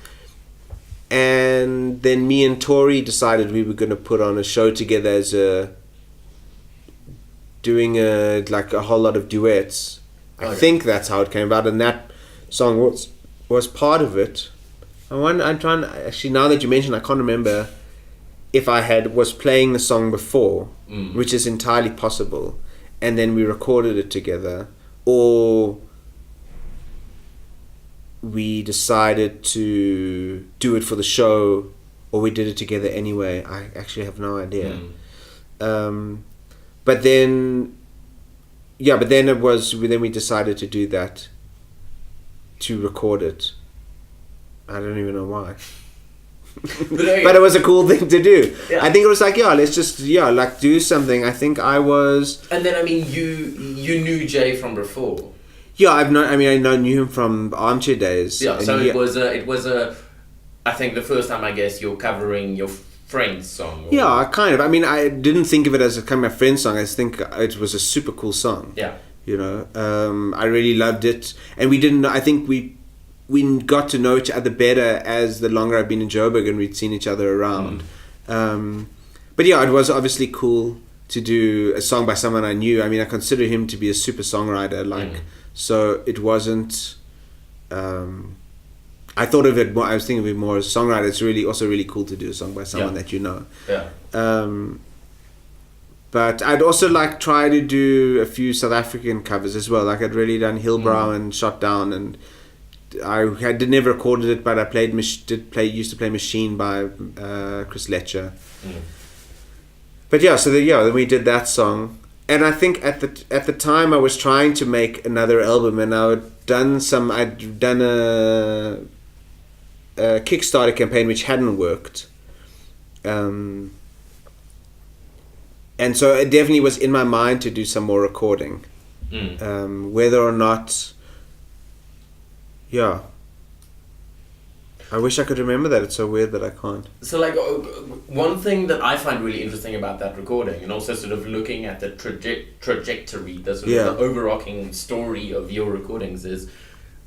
And then me and Tori decided we were going to put on a show together doing a whole lot of duets. I think that's how it came about, and that song was part of it. Actually, now that you mention, I can't remember if I was playing the song before, which is entirely possible, and then we recorded it together, or we decided to do it for the show, or we did it together anyway. I actually have no idea. But then we decided to do that, to record it. I don't even know why. But it was a cool thing to do. Yeah. I think it was like, let's just do something. I think I was. And then, I mean, you knew Jay from before. Yeah, I knew him from Armchair Days. Yeah, so it was I think the first time, I guess, you're covering your friend's song. Or... Yeah, kind of. I mean, I didn't think of it as a kind of friend's song. I just think it was a super cool song. Yeah. You know, I really loved it, and I think we got to know each other better as the longer I've been in Joburg and we'd seen each other around. But yeah, it was obviously cool to do a song by someone I knew. I mean, I consider him to be a super songwriter, so it wasn't. I thought of it more. I was thinking of it more as a songwriter. It's really cool to do a song by someone that you know. Yeah. But I'd also try to do a few South African covers as well. I'd really done Hillbrow and Shot Down, and I never recorded it, but I used to play Machine by Chris Letcher. But yeah, then we did that song, and I think at the time I was trying to make another album, and I'd done a Kickstarter campaign which hadn't worked, and so it definitely was in my mind to do some more recording, whether or not. Yeah. I wish I could remember that. It's so weird that I can't. So, one thing that I find really interesting about that recording, and also sort of looking at the trajectory, the sort of the overarching story of your recordings, is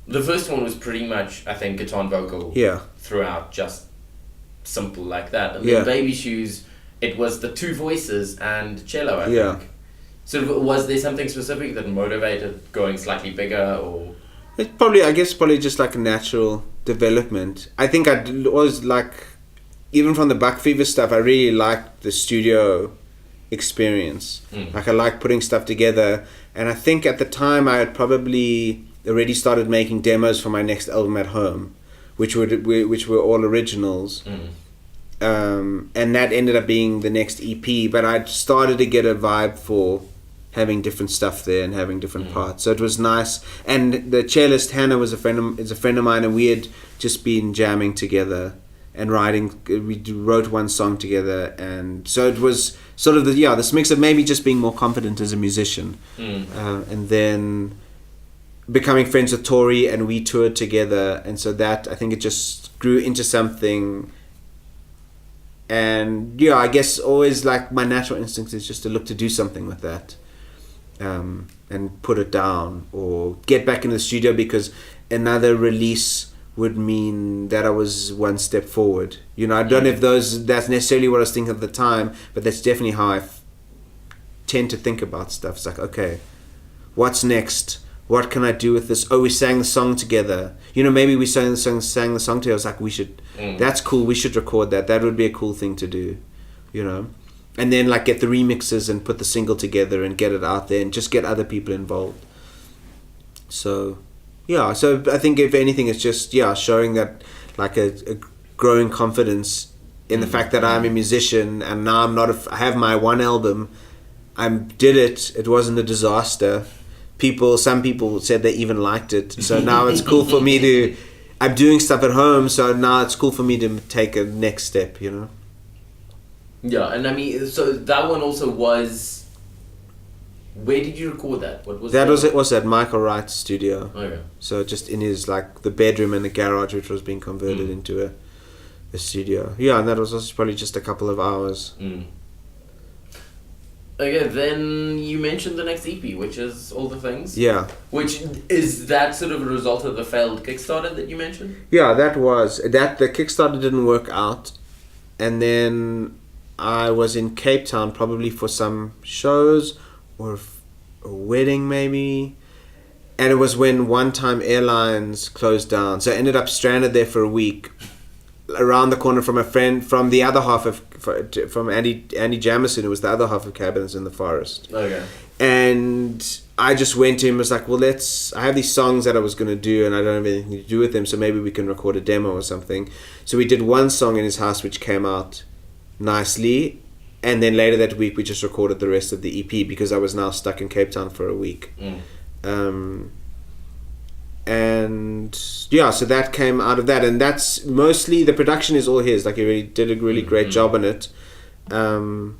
the first one was pretty much, I think, guitar and vocal throughout, just simple like that. And then Baby Shoes, it was the two voices and cello, I think. So was there something specific that motivated going slightly bigger, or... It's probably just like a natural development. I think I always even from the Buck Fever stuff, I really liked the studio experience. I like putting stuff together, and I think at the time I had probably already started making demos for my next album at home, which were all originals. And that ended up being the next EP. But I'd started to get a vibe for having different stuff there and having different parts. So it was nice. And the cellist Hannah is a friend of mine, and we had just been jamming together and writing. We wrote one song together, and so it was sort of this mix of maybe just being more confident as a musician, and then becoming friends with Tori, and we toured together, and so that I think it just grew into something. And I guess always like my natural instinct is just to look to do something with that, and put it down or get back into the studio, because another release would mean that I was one step forward. I don't know if that's necessarily what I was thinking at the time, but that's definitely how I tend to think about stuff. It's like, okay, what's next? What can I do with this? Oh, we sang the song together. Maybe we sang the song together. I was like, we should, that's cool, we should record that. That would be a cool thing to do, And then like get the remixes and put the single together and get it out there and just get other people involved. So I think if anything, it's just showing that like a growing confidence in the fact that I'm a musician, and now I have my one album. I did it. It wasn't a disaster. Some people said they even liked it. So now it's cool for me I'm doing stuff at home. So now it's cool for me to take a next step. Yeah, and I mean, so that one also was. Where did you record that? What was that? It was at Michael Wright's studio. Okay. So just in his like the bedroom and the garage, which was being converted into a studio. Yeah, and that was also probably just a couple of hours. Okay, then you mentioned the next EP, which is All the Things. Yeah. Which is that sort of a result of the failed Kickstarter that you mentioned? Yeah, the Kickstarter didn't work out, and then I was in Cape Town probably for some shows or a wedding maybe, and it was when One Time Airlines closed down, so I ended up stranded there for a week, around the corner from a friend from the other half from Andy Jamison, who was the other half of Cabins in the Forest. Okay. And I just went to him and was like, well, I have these songs that I was going to do and I don't have anything to do with them, so maybe we can record a demo or something. So we did one song in his house which came out nicely, and then later that week we just recorded the rest of the EP because I was now stuck in Cape Town for a week. And yeah, so that came out of that, and that's mostly the production is all his. Like he really did a really great job on it. And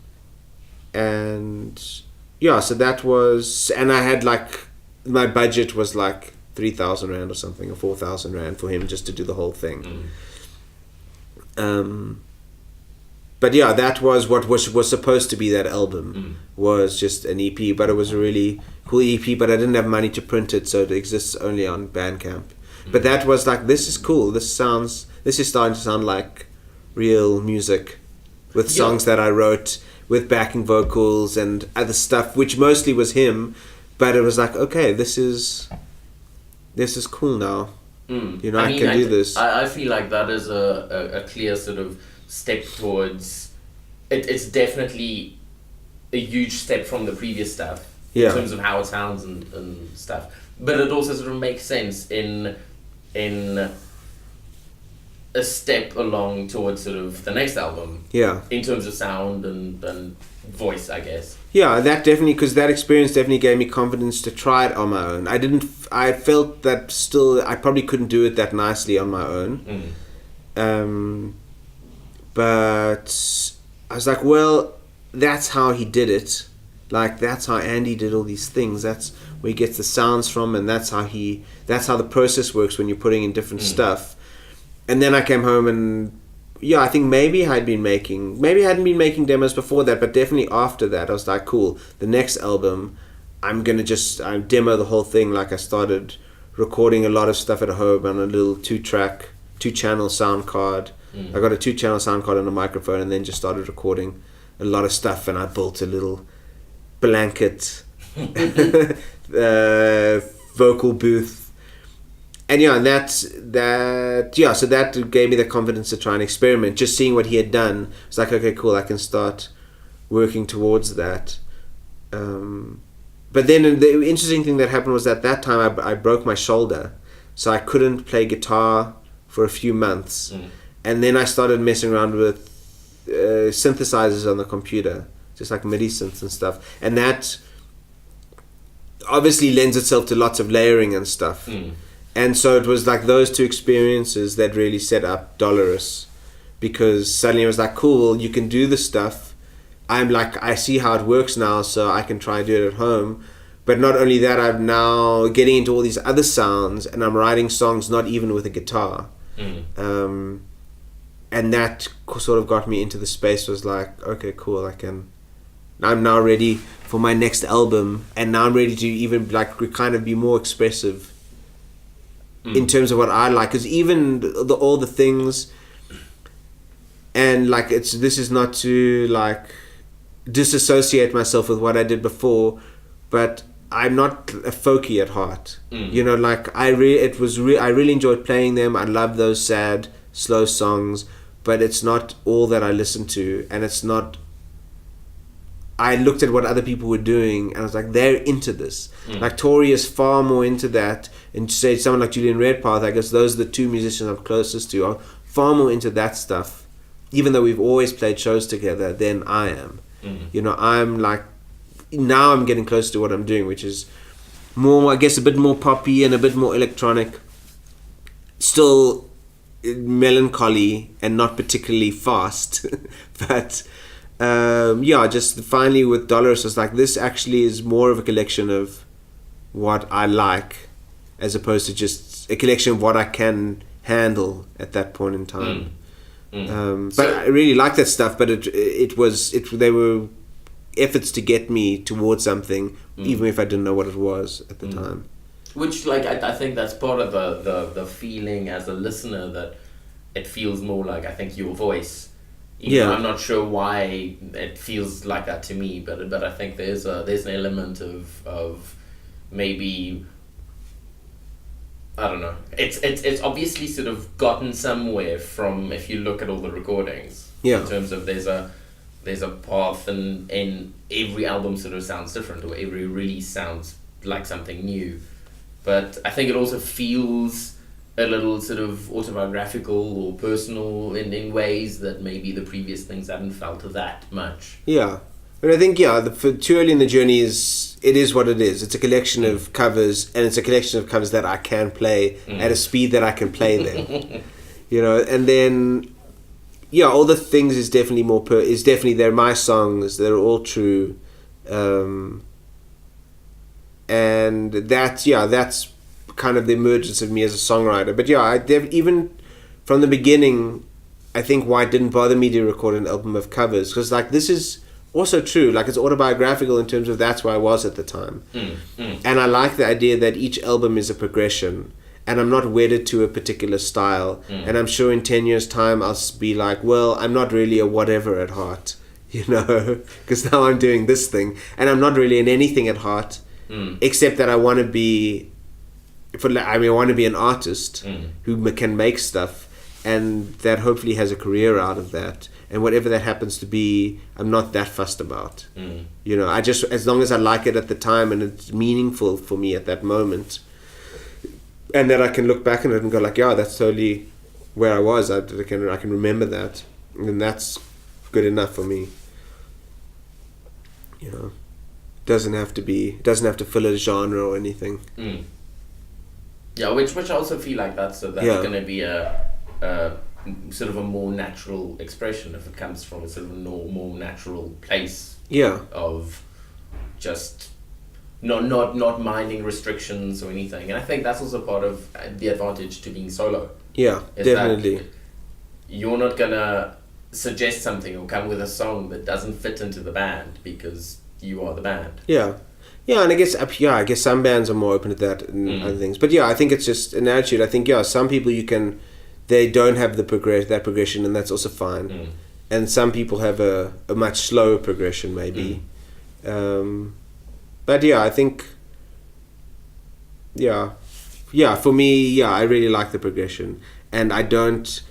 yeah, so that was, and I had like, my budget was like 3,000 Rand or something, or 4,000 Rand for him just to do the whole thing. But yeah, that was what was supposed to be that album, was just an EP, but it was a really cool EP, but I didn't have money to print it, so it exists only on Bandcamp. But that was like, this is cool, this is starting to sound like real music, with songs that I wrote, with backing vocals and other stuff, which mostly was him, but it was like, okay, this is cool now. You know, I can do this. I feel like that is a clear sort of step towards it's definitely a huge step from the previous stuff in terms of how it sounds and stuff, but it also sort of makes sense in a step along towards sort of the next album in terms of sound and voice, I guess. Yeah, that definitely, because that experience definitely gave me confidence to try it on my own. I felt that still I probably couldn't do it that nicely on my own. But I was like, well, that's how he did it. Like, that's how Andy did all these things. That's where he gets the sounds from, and that's how the process works when you're putting in different stuff. And then I came home and I think maybe I hadn't been making demos before that, but definitely after that I was like, cool, the next album I'm gonna just demo the whole thing. Like, I started recording a lot of stuff at home on a little 2-channel sound card. I got a 2-channel sound card and a microphone, and then just started recording a lot of stuff, and I built a little blanket vocal booth, and so that gave me the confidence to try and experiment. Just seeing what he had done, it's like, okay, cool, I can start working towards that. But then the interesting thing that happened was at that time I broke my shoulder, so I couldn't play guitar for a few months. And then I started messing around with synthesizers on the computer, just like MIDI synths and stuff. And that obviously lends itself to lots of layering and stuff. And so it was like those two experiences that really set up Dolores, because suddenly it was like, cool, you can do this stuff. I'm like, I see how it works now, so I can try and do it at home. But not only that, I'm now getting into all these other sounds, and I'm writing songs not even with a guitar. And that sort of got me into the space. Was like, okay, cool, I'm now ready for my next album, and now I'm ready to even like kind of be more expressive in terms of what I like. Because even all the things, and like this is not to like disassociate myself with what I did before, but I'm not a folky at heart. You know, like I really enjoyed playing them. I love those sad, slow songs, but it's not all that I listen to, and it's not. I looked at what other people were doing, and I was like, they're into this. Like Tori is far more into that, and say someone like Julian Redpath, I guess those are the two musicians I'm closest to, are far more into that stuff, even though we've always played shows together, than I am. You know, I'm like, now I'm getting close to what I'm doing, which is more, I guess, a bit more poppy and a bit more electronic, still melancholy and not particularly fast. But just finally with Dolores, it's like, this actually is more of a collection of what I like, as opposed to just a collection of what I can handle at that point in time. But I really like that stuff, but they were efforts to get me towards something, even if I didn't know what it was at the time. Which, like, I think that's part of the feeling as a listener, that it feels more like, I think, your voice. I'm not sure why it feels like that to me, but I think there's an element of maybe, I don't know. It's obviously sort of gotten somewhere from, if you look at all the recordings. In terms of there's a path, and every album sort of sounds different, or every release sounds like something new. But I think it also feels a little sort of autobiographical or personal in ways that maybe the previous things haven't felt that much. Yeah. But I think, for Too Early in the Journey it is what it is. It's a collection of covers, and it's a collection of covers that I can play at a speed that I can play them. You know, and then, all the things is definitely they're my songs. They're all true. And that's kind of the emergence of me as a songwriter. But even from the beginning, I think why it didn't bother me to record an album of covers, because like this is also true, like it's autobiographical in terms of that's where I was at the time. And I like the idea that each album is a progression, and I'm not wedded to a particular style. And I'm sure in 10 years time I'll be like, well, I'm not really a whatever at heart, you know, because now I'm doing this thing, and I'm not really in anything at heart, except that I want to be an artist who can make stuff, and that hopefully has a career out of that. And whatever that happens to be, I'm not that fussed about. You know, I just, as long as I like it at the time and it's meaningful for me at that moment, and that I can look back on it and go like, that's totally where I was. I can remember that, and that's good enough for me. You know, doesn't have to fill a genre or anything. Which I also feel like that's going to be a sort of a more natural expression if it comes from a sort of more natural place. Of just not minding restrictions or anything, and I think that's also part of the advantage to being solo. Definitely. You're not gonna suggest something or come with a song that doesn't fit into the band because you are the band. And I guess some bands are more open to that and other things. But I think it's just an attitude. I think some people they don't have that progression, and that's also fine. And some people have a much slower progression maybe. But I think for me, I really like the progression, and I don't.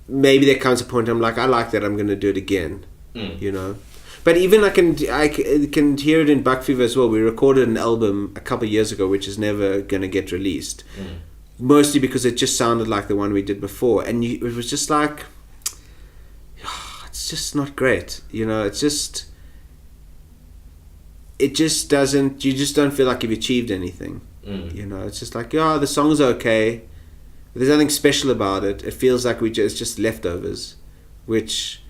Maybe there comes a point I'm like, I like that, I'm going to do it again. You know. But even I can hear it in Buck Fever as well. We recorded an album a couple of years ago, which is never going to get released. Mostly because it just sounded like the one we did before. And it was just like, it's just not great. You know, it's just, it just doesn't. You just don't feel like you've achieved anything. You know, it's just like, yeah, the songs are okay. There's nothing special about it. It feels like it's just leftovers, which,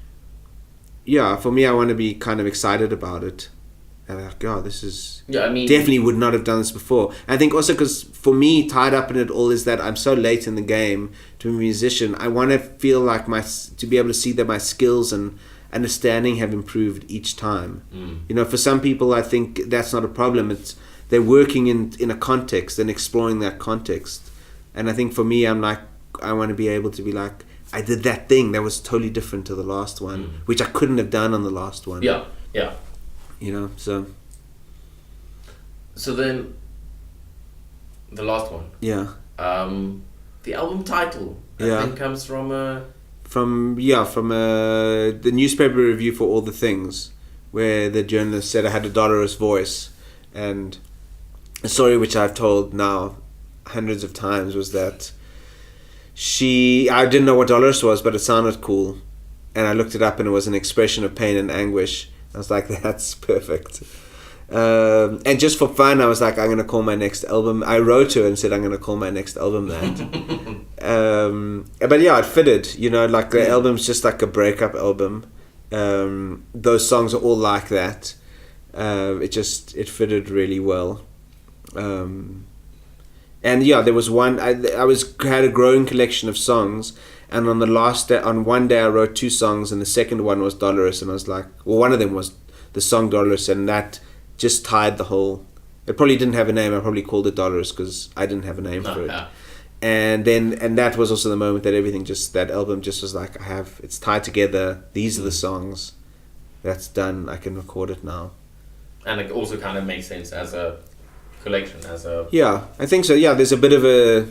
yeah, for me, I want to be kind of excited about it. And like, oh, this is... Yeah, I mean... Definitely would not have done this before. I think also because for me, tied up in it all is that I'm so late in the game to be a musician. I want to feel like to be able to see that my skills and understanding have improved each time. You know, for some people, I think that's not a problem. They're working in a context and exploring that context. And I think for me, I'm like, I want to be able to be like, I did that thing that was totally different to the last one, which I couldn't have done on the last one. Yeah, yeah. You know, so... So then, the last one. Yeah. The album title, I think, comes from the newspaper review for All the Things, where the journalist said I had a dolorous voice, and a story which I've told now hundreds of times was that I didn't know what dolorous was, but it sounded cool, and I looked it up and it was an expression of pain and anguish. I was like, that's perfect. And just for fun, I was like, I'm going to call my next album. I wrote to her and said, I'm going to call my next album that. But yeah, it fitted. You know, like the album's just like a breakup album. Those songs are all like that. It fitted really well. And yeah, there was one. I had a growing collection of songs, and on the last day, on one day, I wrote 2 songs, and the second one was Dolorous, and I was like, well, one of them was the song Dolorous, and that just tied the whole. It probably didn't have a name. I probably called it Dolorous because I didn't have a name for it. Yeah. And that was also the moment that that album just was like, it's tied together. These are the songs. That's done. I can record it now. And it also kind of makes sense as a collection, Yeah, I think so. Yeah, there's a bit of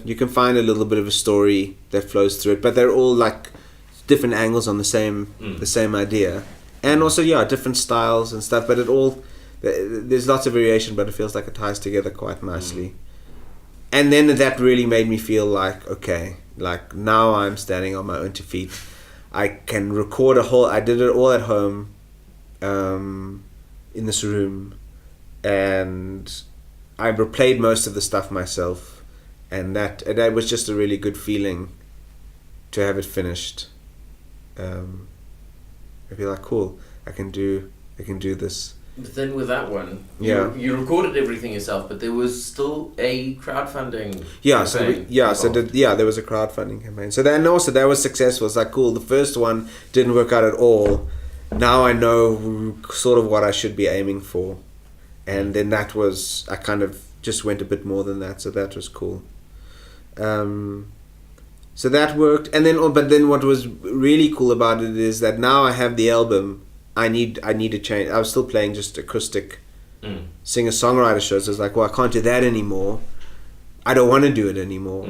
you can find a little bit of a story that flows through it, but they're all like different angles on the same idea, and also different styles and stuff. But there's lots of variation, but it feels like it ties together quite nicely. And then that really made me feel like, okay, like now I'm standing on my own 2 feet. I can record I did it all at home, in this room, and I replayed most of the stuff myself, and that was just a really good feeling to have it finished. I'd be like, cool, I can do this. But then with that one, you recorded everything yourself, but there was still a crowdfunding campaign. There was a crowdfunding campaign. So then also that was successful. It's like, cool, the first one didn't work out at all. Now I know sort of what I should be aiming for. And then I kind of just went a bit more than that, so that was cool. So that worked, and but then what was really cool about it is that now I have the album. I need to change. I was still playing just acoustic singer-songwriter shows. I was like, well, I can't do that anymore. I don't want to do it anymore.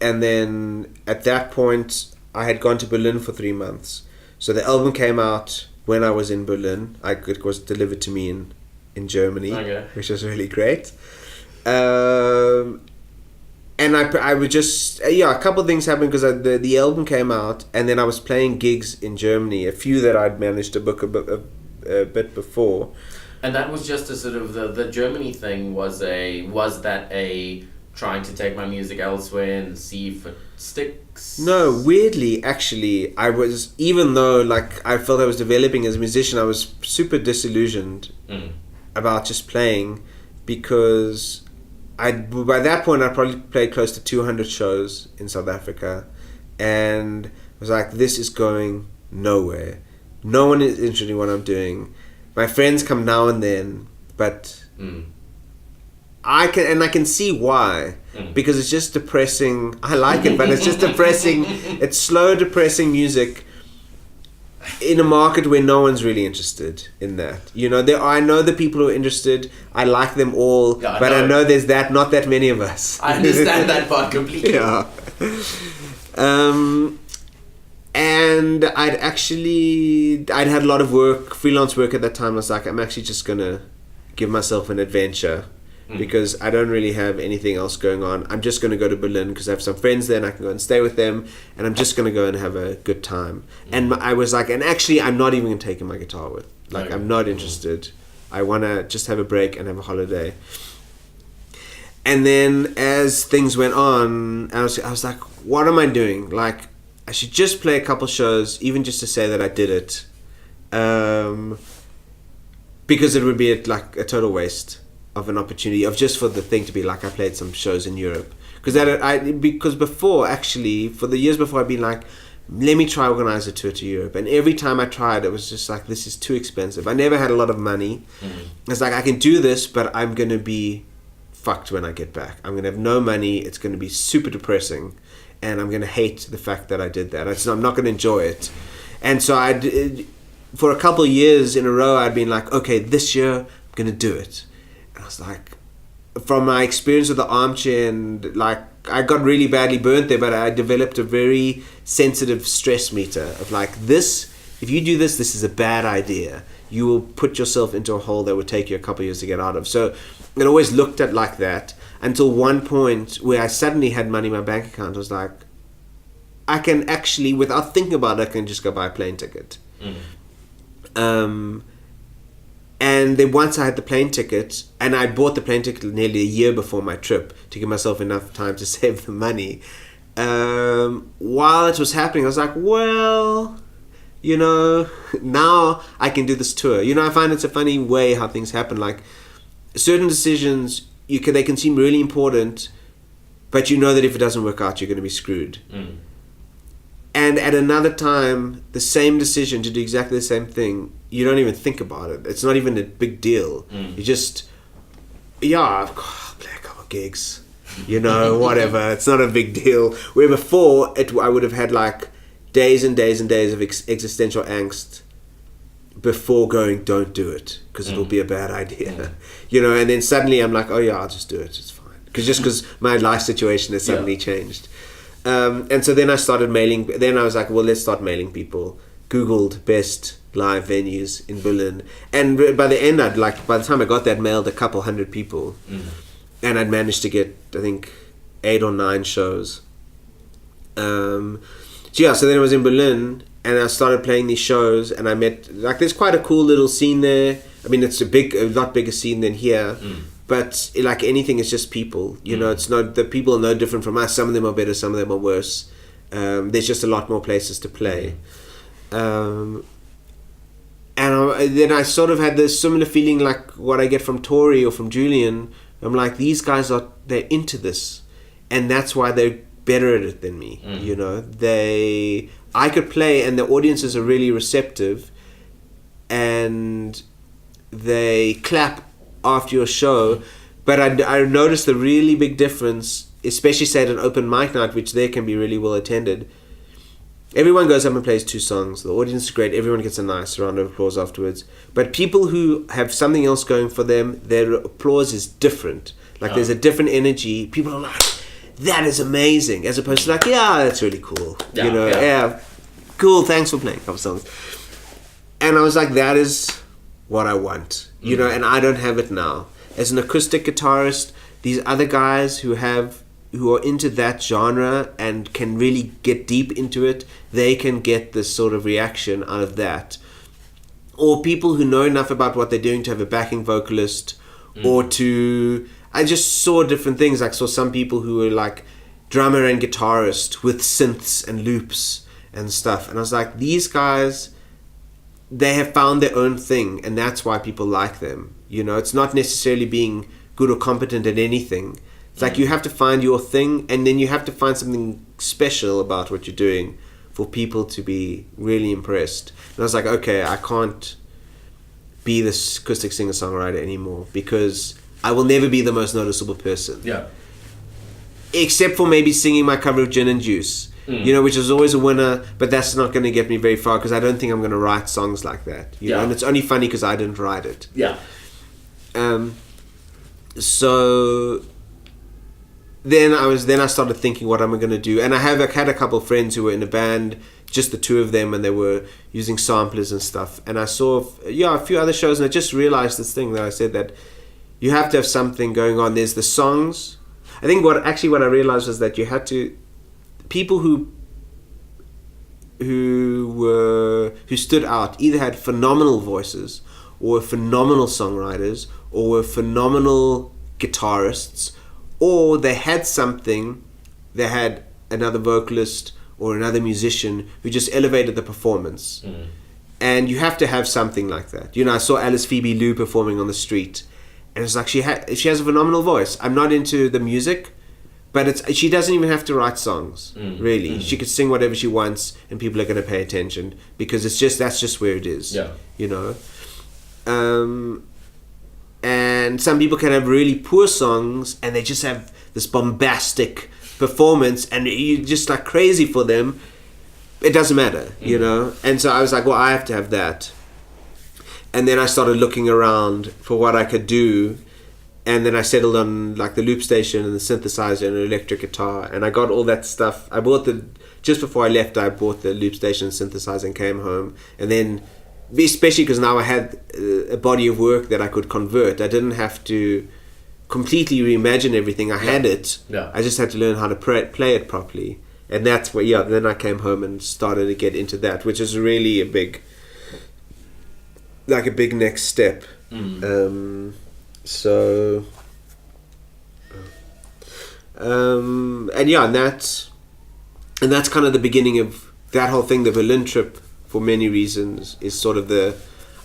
And then at that point, I had gone to Berlin for 3 months. So the album came out when I was in Berlin. It was delivered to me in Germany, which was really great. And I would just a couple of things happened because the album came out, and then I was playing gigs in Germany, a few that I'd managed to book a bit before. And that was just a sort of the Germany thing was that a trying to take my music elsewhere and see if it sticks? No, weirdly, actually, I was, even though like I felt I was developing as a musician, I was super disillusioned about just playing, because by that point I probably played close to 200 shows in South Africa, and I was like, this is going nowhere. No one is interested in what I'm doing. My friends come now and then, but I can see why, because it's just depressing. I like it, but it's just depressing. It's slow, depressing music in a market where no one's really interested in that. You know, I know the people who are interested. I like them all, but I know there's not that many of us. I understand that part completely. Yeah. And I'd had a lot of freelance work at that time. I was like, I'm actually just gonna give myself an adventure, because I don't really have anything else going on. I'm just going to go to Berlin because I have some friends there and I can go and stay with them, and I'm just going to go and have a good time. And I was like, and actually I'm not even going to take my guitar with. Like, I'm not interested. I want to just have a break and have a holiday. And then as things went on, I was like, what am I doing? Like, I should just play a couple shows, even just to say that I did it. Because it would be like a total waste of an opportunity of just for the thing to be like, I played some shows in Europe. Because before, actually, for the years before, I'd been like, let me try organize a tour to Europe. And every time I tried, it was just like, this is too expensive. I never had a lot of money. It's like, I can do this, but I'm going to be fucked when I get back. I'm going to have no money. It's going to be super depressing. And I'm going to hate the fact that I did that. I'm not going to enjoy it. And so for a couple of years in a row, I'd been like, okay, this year, I'm going to do it. And I was like, from my experience with the armchair, and like, I got really badly burnt there, but I developed a very sensitive stress meter of like, if you do this is a bad idea. You will put yourself into a hole that would take you a couple of years to get out of. So it always looked at like that until one point where I suddenly had money in my bank account. I was like, I can actually, without thinking about it, I can just go buy a plane ticket. And then once I had the plane ticket, and I bought the plane ticket nearly a year before my trip to give myself enough time to save the money. While it was happening, I was like, well, now I can do this tour. I find it's a funny way how things happen. Like, certain decisions, they can seem really important, but you know that if it doesn't work out, you're going to be screwed. And at another time, the same decision to do exactly the same thing, you don't even think about it. It's not even a big deal. You just, I'll play a couple of gigs, whatever. It's not a big deal. Where before, I would have had like days and days and days of existential angst before going, don't do it, because it'll be a bad idea. And then suddenly I'm like, I'll just do it. It's fine. Because my life situation has suddenly changed. And so then I started mailing. Then I was like, well, let's start mailing people. Googled best live venues in Berlin. And by the end, by the time I got that, mailed a couple hundred people. And I'd managed to get, I think, 8 or 9 shows. So then I was in Berlin, and I started playing these shows, and I met, there's quite a cool little scene there. I mean, it's a lot bigger scene than here. But like anything, it's just people. It's not, the people are no different from us. Some of them are better, some of them are worse. There's just a lot more places to play. And then I sort of had this similar feeling like what I get from Tori or from Julian. I'm like, these guys they're into this, and that's why they're better at it than me. I could play, and the audiences are really receptive, and they clap after your show. But I noticed the really big difference, especially say at an open mic night, which there can be really well attended. Everyone goes up and plays 2 songs. The audience is great. Everyone gets a nice round of applause afterwards. But people who have something else going for them, their applause is different. There's a different energy. People are like, that is amazing. As opposed to like, yeah, that's really cool. Cool, thanks for playing a couple songs. And I was like, that is what I want. And I don't have it now. As an acoustic guitarist, these other guys who are into that genre and can really get deep into it, they can get this sort of reaction out of that. Or people who know enough about what they're doing to have a backing vocalist, or I just saw different things. I saw some people who were like drummer and guitarist with synths and loops and stuff. And I was like, these guys, they have found their own thing, and that's why people like them. It's not necessarily being good or competent at anything. It's like you have to find your thing, and then you have to find something special about what you're doing for people to be really impressed. And I was like, okay, I can't be this acoustic singer-songwriter anymore, because I will never be the most noticeable person. Except for maybe singing my cover of Gin and Juice, which is always a winner, but that's not going to get me very far, because I don't think I'm going to write songs like that. And it's only funny because I didn't write it. So then I started thinking, what am I going to do? And I had a couple of friends who were in a band, just the 2 of them, and they were using samplers and stuff. And I saw a few other shows, and I just realized this thing that I said, that you have to have something going on. There's the songs. I think what I realized was that you had to, people who stood out either had phenomenal voices or were phenomenal songwriters, or were phenomenal guitarists, or they had something, they had another vocalist or another musician who just elevated the performance. And you have to have something like that. You know, I saw Alice Phoebe Lou performing on the street, and it's like she has a phenomenal voice. I'm not into the music, but she doesn't even have to write songs, really. She could sing whatever she wants, and people are going to pay attention, because that's just where it is. Yeah. You know? And some people can have really poor songs, and they just have this bombastic performance, and you're just like crazy for them. It doesn't matter, you know? And so I was like, well, I have to have that. And then I started looking around for what I could do. And then I settled on like the loop station and the synthesizer and an electric guitar. And I got all that stuff. Just before I left, I bought the loop station and synthesizer and came home. And then, especially because now I had a body of work that I could convert. I didn't have to completely reimagine everything. I had it. Yeah. I just had to learn how to play it properly. And that's what, then I came home and started to get into that, which is really a big next step. And that's kind of the beginning of that whole thing. The Berlin trip, for many reasons, is sort of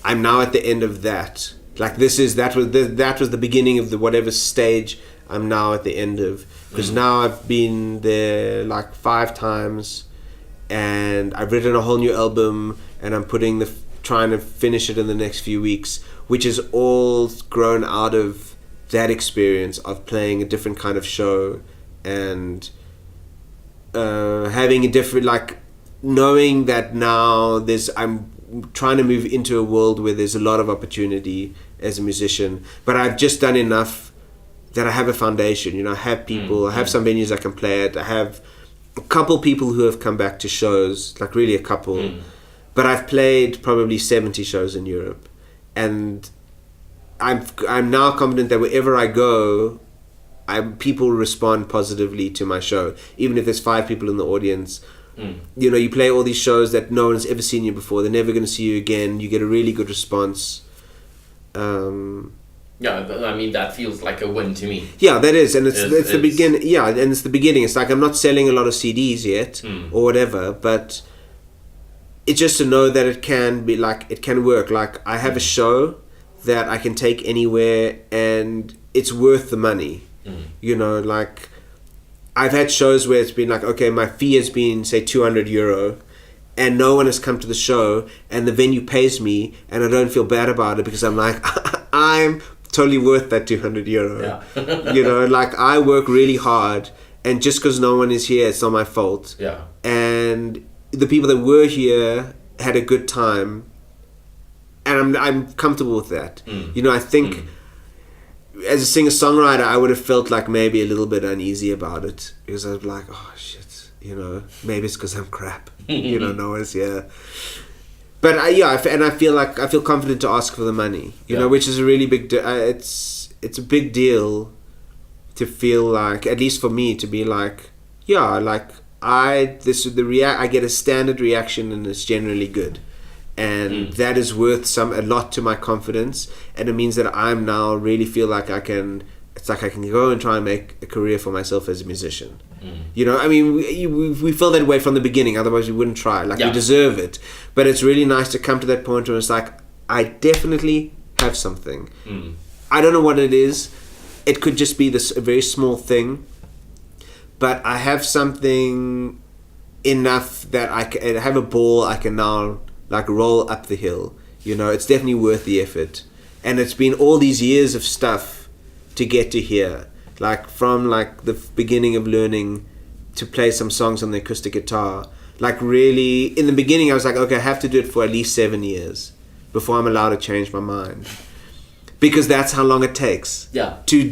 I'm now at the end of that. Like that was the beginning of the whatever stage I'm now at the end of, because now I've been there like 5 times, and I've written a whole new album, and I'm trying to finish it in the next few weeks, which is all grown out of that experience of playing a different kind of show, and having a different, like, knowing that now I'm trying to move into a world where there's a lot of opportunity as a musician, but I've just done enough that I have a foundation. You know, I have people, I have some venues I can play at, I have a couple people who have come back to shows, like really a couple, but I've played probably 70 shows in Europe, and I'm now confident that wherever I go, people respond positively to my show, even if there's 5 people in the audience. You know, you play all these shows that no one's ever seen you before, they're never going to see you again, you get a really good response. Yeah, I mean, that feels like a win to me. Yeah, that is, and it's the beginning. Yeah, and it's the beginning. It's like I'm not selling a lot of CDs yet or whatever, but it's just to know that it can be like, it can work. Like, I have a show that I can take anywhere, and it's worth the money. You know, like, I've had shows where it's been like, okay, my fee has been, say, €200, and no one has come to the show, and the venue pays me, and I don't feel bad about it, because I'm like, I'm totally worth that €200. Yeah. You know, like, I work really hard, and just because no one is here, it's not my fault. Yeah. And the people that were here had a good time, and I'm comfortable with that. You know, I think as a singer-songwriter, I would have felt like maybe a little bit uneasy about it, because I was like, oh shit, you know, maybe it's because I'm crap. You know, no one's here. But I feel confident to ask for the money, you know, which is a really big. It's a big deal to feel like, at least for me, to be like, yeah, like I get a standard reaction, and it's generally good, and that is worth a lot to my confidence, and it means that I'm now really feel like I can go and try and make a career for myself as a musician. You know, I mean, we feel that way from the beginning, otherwise we wouldn't try. Like, we deserve it. But it's really nice to come to that point where it's like, I definitely have something. I don't know what it is. It could just be a very small thing. But I have something enough that I have a ball I can now, like, roll up the hill. You know, it's definitely worth the effort. And it's been all these years of stuff to get to here. Like, from like the beginning of learning to play some songs on the acoustic guitar, like, really in the beginning I was like, okay, I have to do it for at least 7 years before I'm allowed to change my mind, because that's how long it takes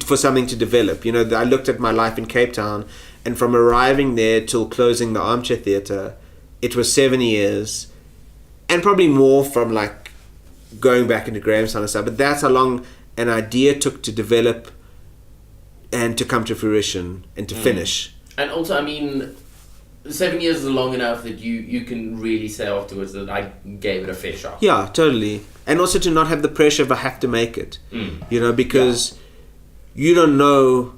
for something to develop. You know, I looked at my life in Cape Town, and from arriving there till closing the Armchair Theatre, it was 7 years, and probably more from like going back into Grahamstown and stuff, but that's how long an idea took to develop and to come to fruition and to finish. And also, I mean, 7 years is long enough that you can really say afterwards that I gave it a fair shot. Yeah, totally. and also to not have the pressure of I have to make it, you know, because you don't know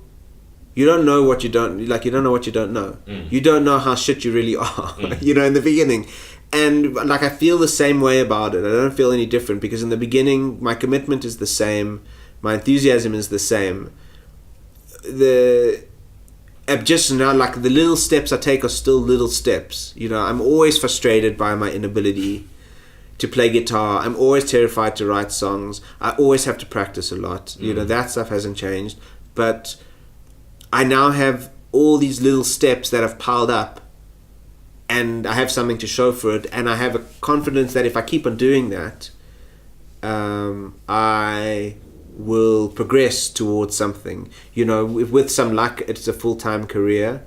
what you don't like. You don't know what you don't know. You don't know how shit you really are. You know, in the beginning, and like I feel the same way about it. I don't feel any different because in the beginning my commitment is the same, my enthusiasm is the same. Just now, like the little steps I take are still little steps. You know, I'm always frustrated by my inability to play guitar. I'm always terrified to write songs. I always have to practice a lot. You know, that stuff hasn't changed. But I now have all these little steps that have piled up, and I have something to show for it. And I have a confidence that if I keep on doing that, I will progress towards something. You know, with some luck, it's a full-time career.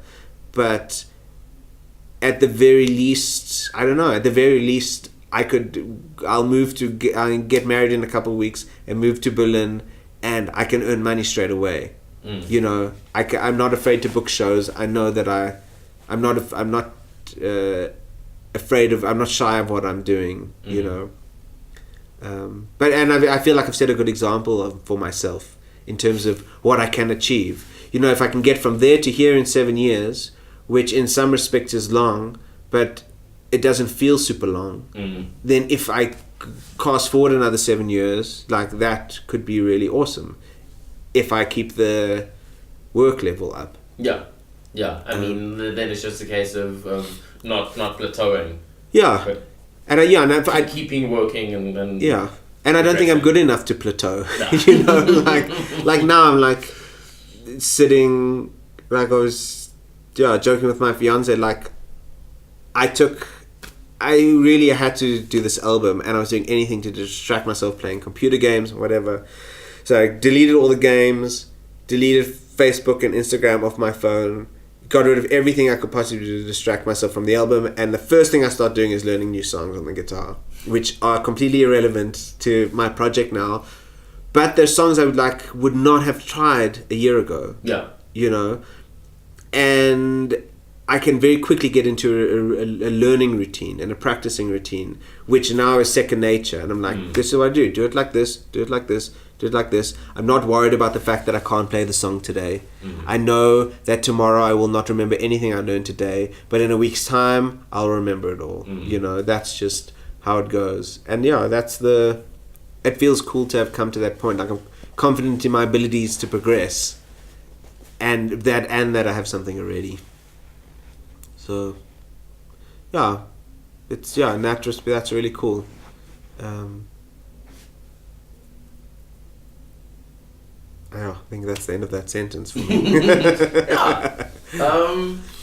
But at the very least, I don't know, at the very least, I'll get married in a couple of weeks and move to Berlin, and I can earn money straight away. You know, I'm not afraid to book shows. I know that I'm not afraid of, I'm not shy of what I'm doing, you know. But I feel like I've set a good example for myself in terms of what I can achieve. You know, if I can get from there to here in 7 years, which in some respects is long, but it doesn't feel super long, then if I cast forward another 7 years, like that could be really awesome if I keep the work level up. Yeah. I mean, then it's just a case of not plateauing. Yeah. But and I keeping working and yeah. And I don't think I'm good enough to plateau. No. You know, like now I'm like sitting, like I was joking with my fiance, like I really had to do this album, and I was doing anything to distract myself, playing computer games or whatever. So I deleted all the games, deleted Facebook and Instagram off my phone, got rid of everything I could possibly do to distract myself from the album, and the first thing I start doing is learning new songs on the guitar, which are completely irrelevant to my project now, but they're songs I would not have tried a year ago. Yeah. You know? And I can very quickly get into a learning routine and a practicing routine, which now is second nature. And I'm like, this is what I do. Do it like this, do it like this, do it like this. I'm not worried about the fact that I can't play the song today. I know that tomorrow I will not remember anything I learned today, but in a week's time, I'll remember it all. You know, that's just how it goes. And yeah, it feels cool to have come to that point. Like I'm confident in my abilities to progress, and that I have something already. So, yeah, in that respect, that's really cool. I think that's the end of that sentence for me. Yeah.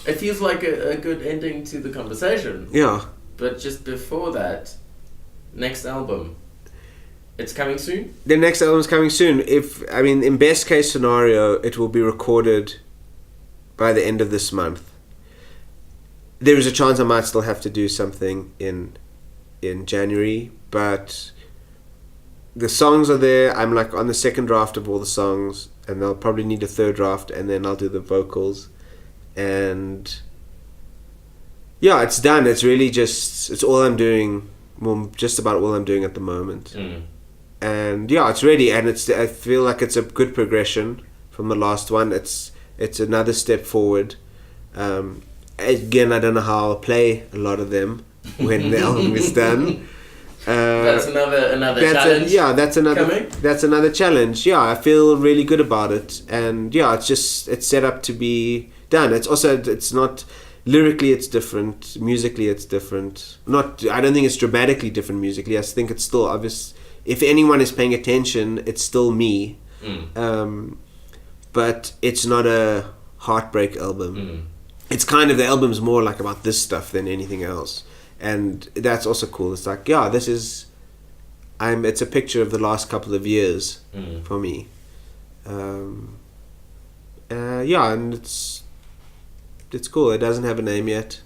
It feels like a good ending to the conversation. Yeah. But just before that, next album, it's coming soon? The next album's coming soon. In best case scenario, it will be recorded by the end of this month. There is a chance I might still have to do something in January, but the songs are there. I'm like on the second draft of all the songs, and they'll probably need a third draft, and then I'll do the vocals. And yeah, it's done. It's really it's all I'm doing, well, just about all I'm doing at the moment. And yeah, it's ready, and I feel like it's a good progression from the last one. It's another step forward. Again, I don't know how I'll play a lot of them when the album is done. That's another challenge. That's another challenge. Yeah, I feel really good about it, and yeah, it's set up to be done. It's not lyrically, it's different. Musically, it's different. I don't think it's dramatically different musically. I think it's still obvious. If anyone is paying attention, it's still me. But it's not a heartbreak album. It's kind of, the album's more like about this stuff than anything else, and that's also cool. It's like, yeah, it's a picture of the last couple of years for me. Yeah, and it's cool. It doesn't have a name yet.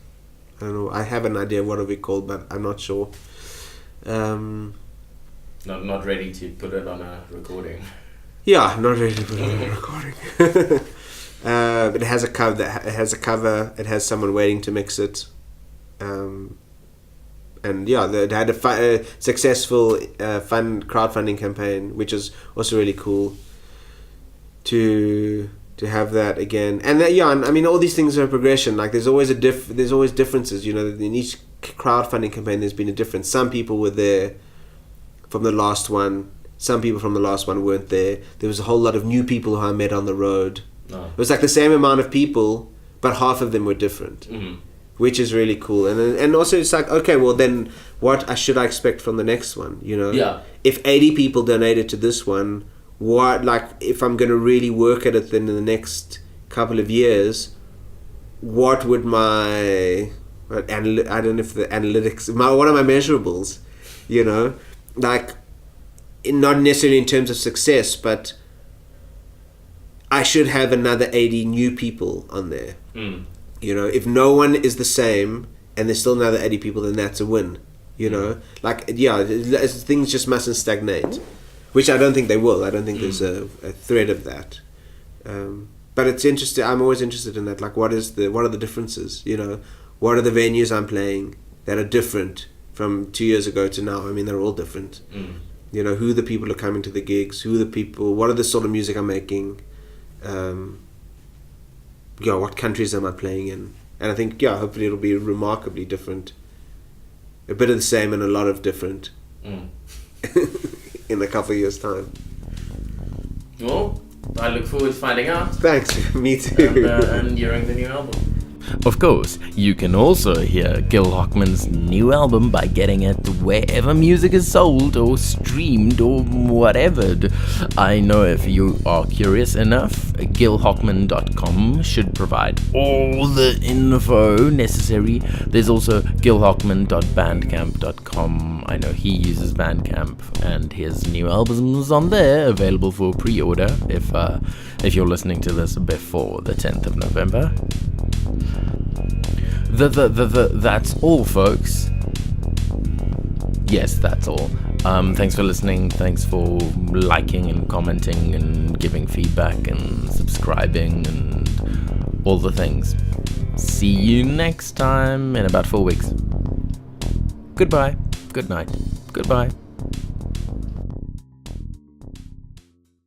I don't know. I have an idea what it'll be called, but I'm not sure. Not ready to put it on a recording. Yeah, not ready to put it on a recording. It has a cover. It has someone waiting to mix it. and they had a successful fund crowdfunding campaign, which is also really cool to have that again. And I mean, all these things are a progression. Like there's always differences. In each crowdfunding campaign, there's been a difference. Some people were there from the last one. Some people from the last one weren't there. There was a whole lot of new people who I met on the road. Oh. It was like the same amount of people, but half of them were different, which is really cool. And also it's like, okay, well then what should I expect from the next one? Yeah. If 80 people donated to this one, if I'm going to really work at it then in the next couple of years, what would I don't know if the analytics, what are my measurables, like not necessarily in terms of success, but I should have another 80 new people on there. If no one is the same and there's still another 80 people, then that's a win. Things just mustn't stagnate, which I don't think they will. I don't think there's a threat of that. But it's interesting. I'm always interested in that. Like, what are the differences? What are the venues I'm playing that are different from 2 years ago to now? I mean, they're all different. Who the people are coming to the gigs? What are the sort of music I'm making? What countries am I playing in? And I think, hopefully it'll be remarkably different. A bit of the same and a lot of different in a couple of years' time. Well, I look forward to finding out. Thanks, me too. And hearing the new album. Of course, you can also hear Gil Hockman's new album by getting it wherever music is sold or streamed or whatever. I know if you are curious enough, gilhockman.com should provide all the info necessary. There's also gilhockman.bandcamp.com. I know he uses Bandcamp, and his new album's on there, available for pre-order if you're listening to this before the 10th of November. That's all, folks. Yes, that's all. Thanks for listening. Thanks for liking and commenting and giving feedback and subscribing and all the things. See you next time in about 4 weeks. Goodbye. Good night. Goodbye.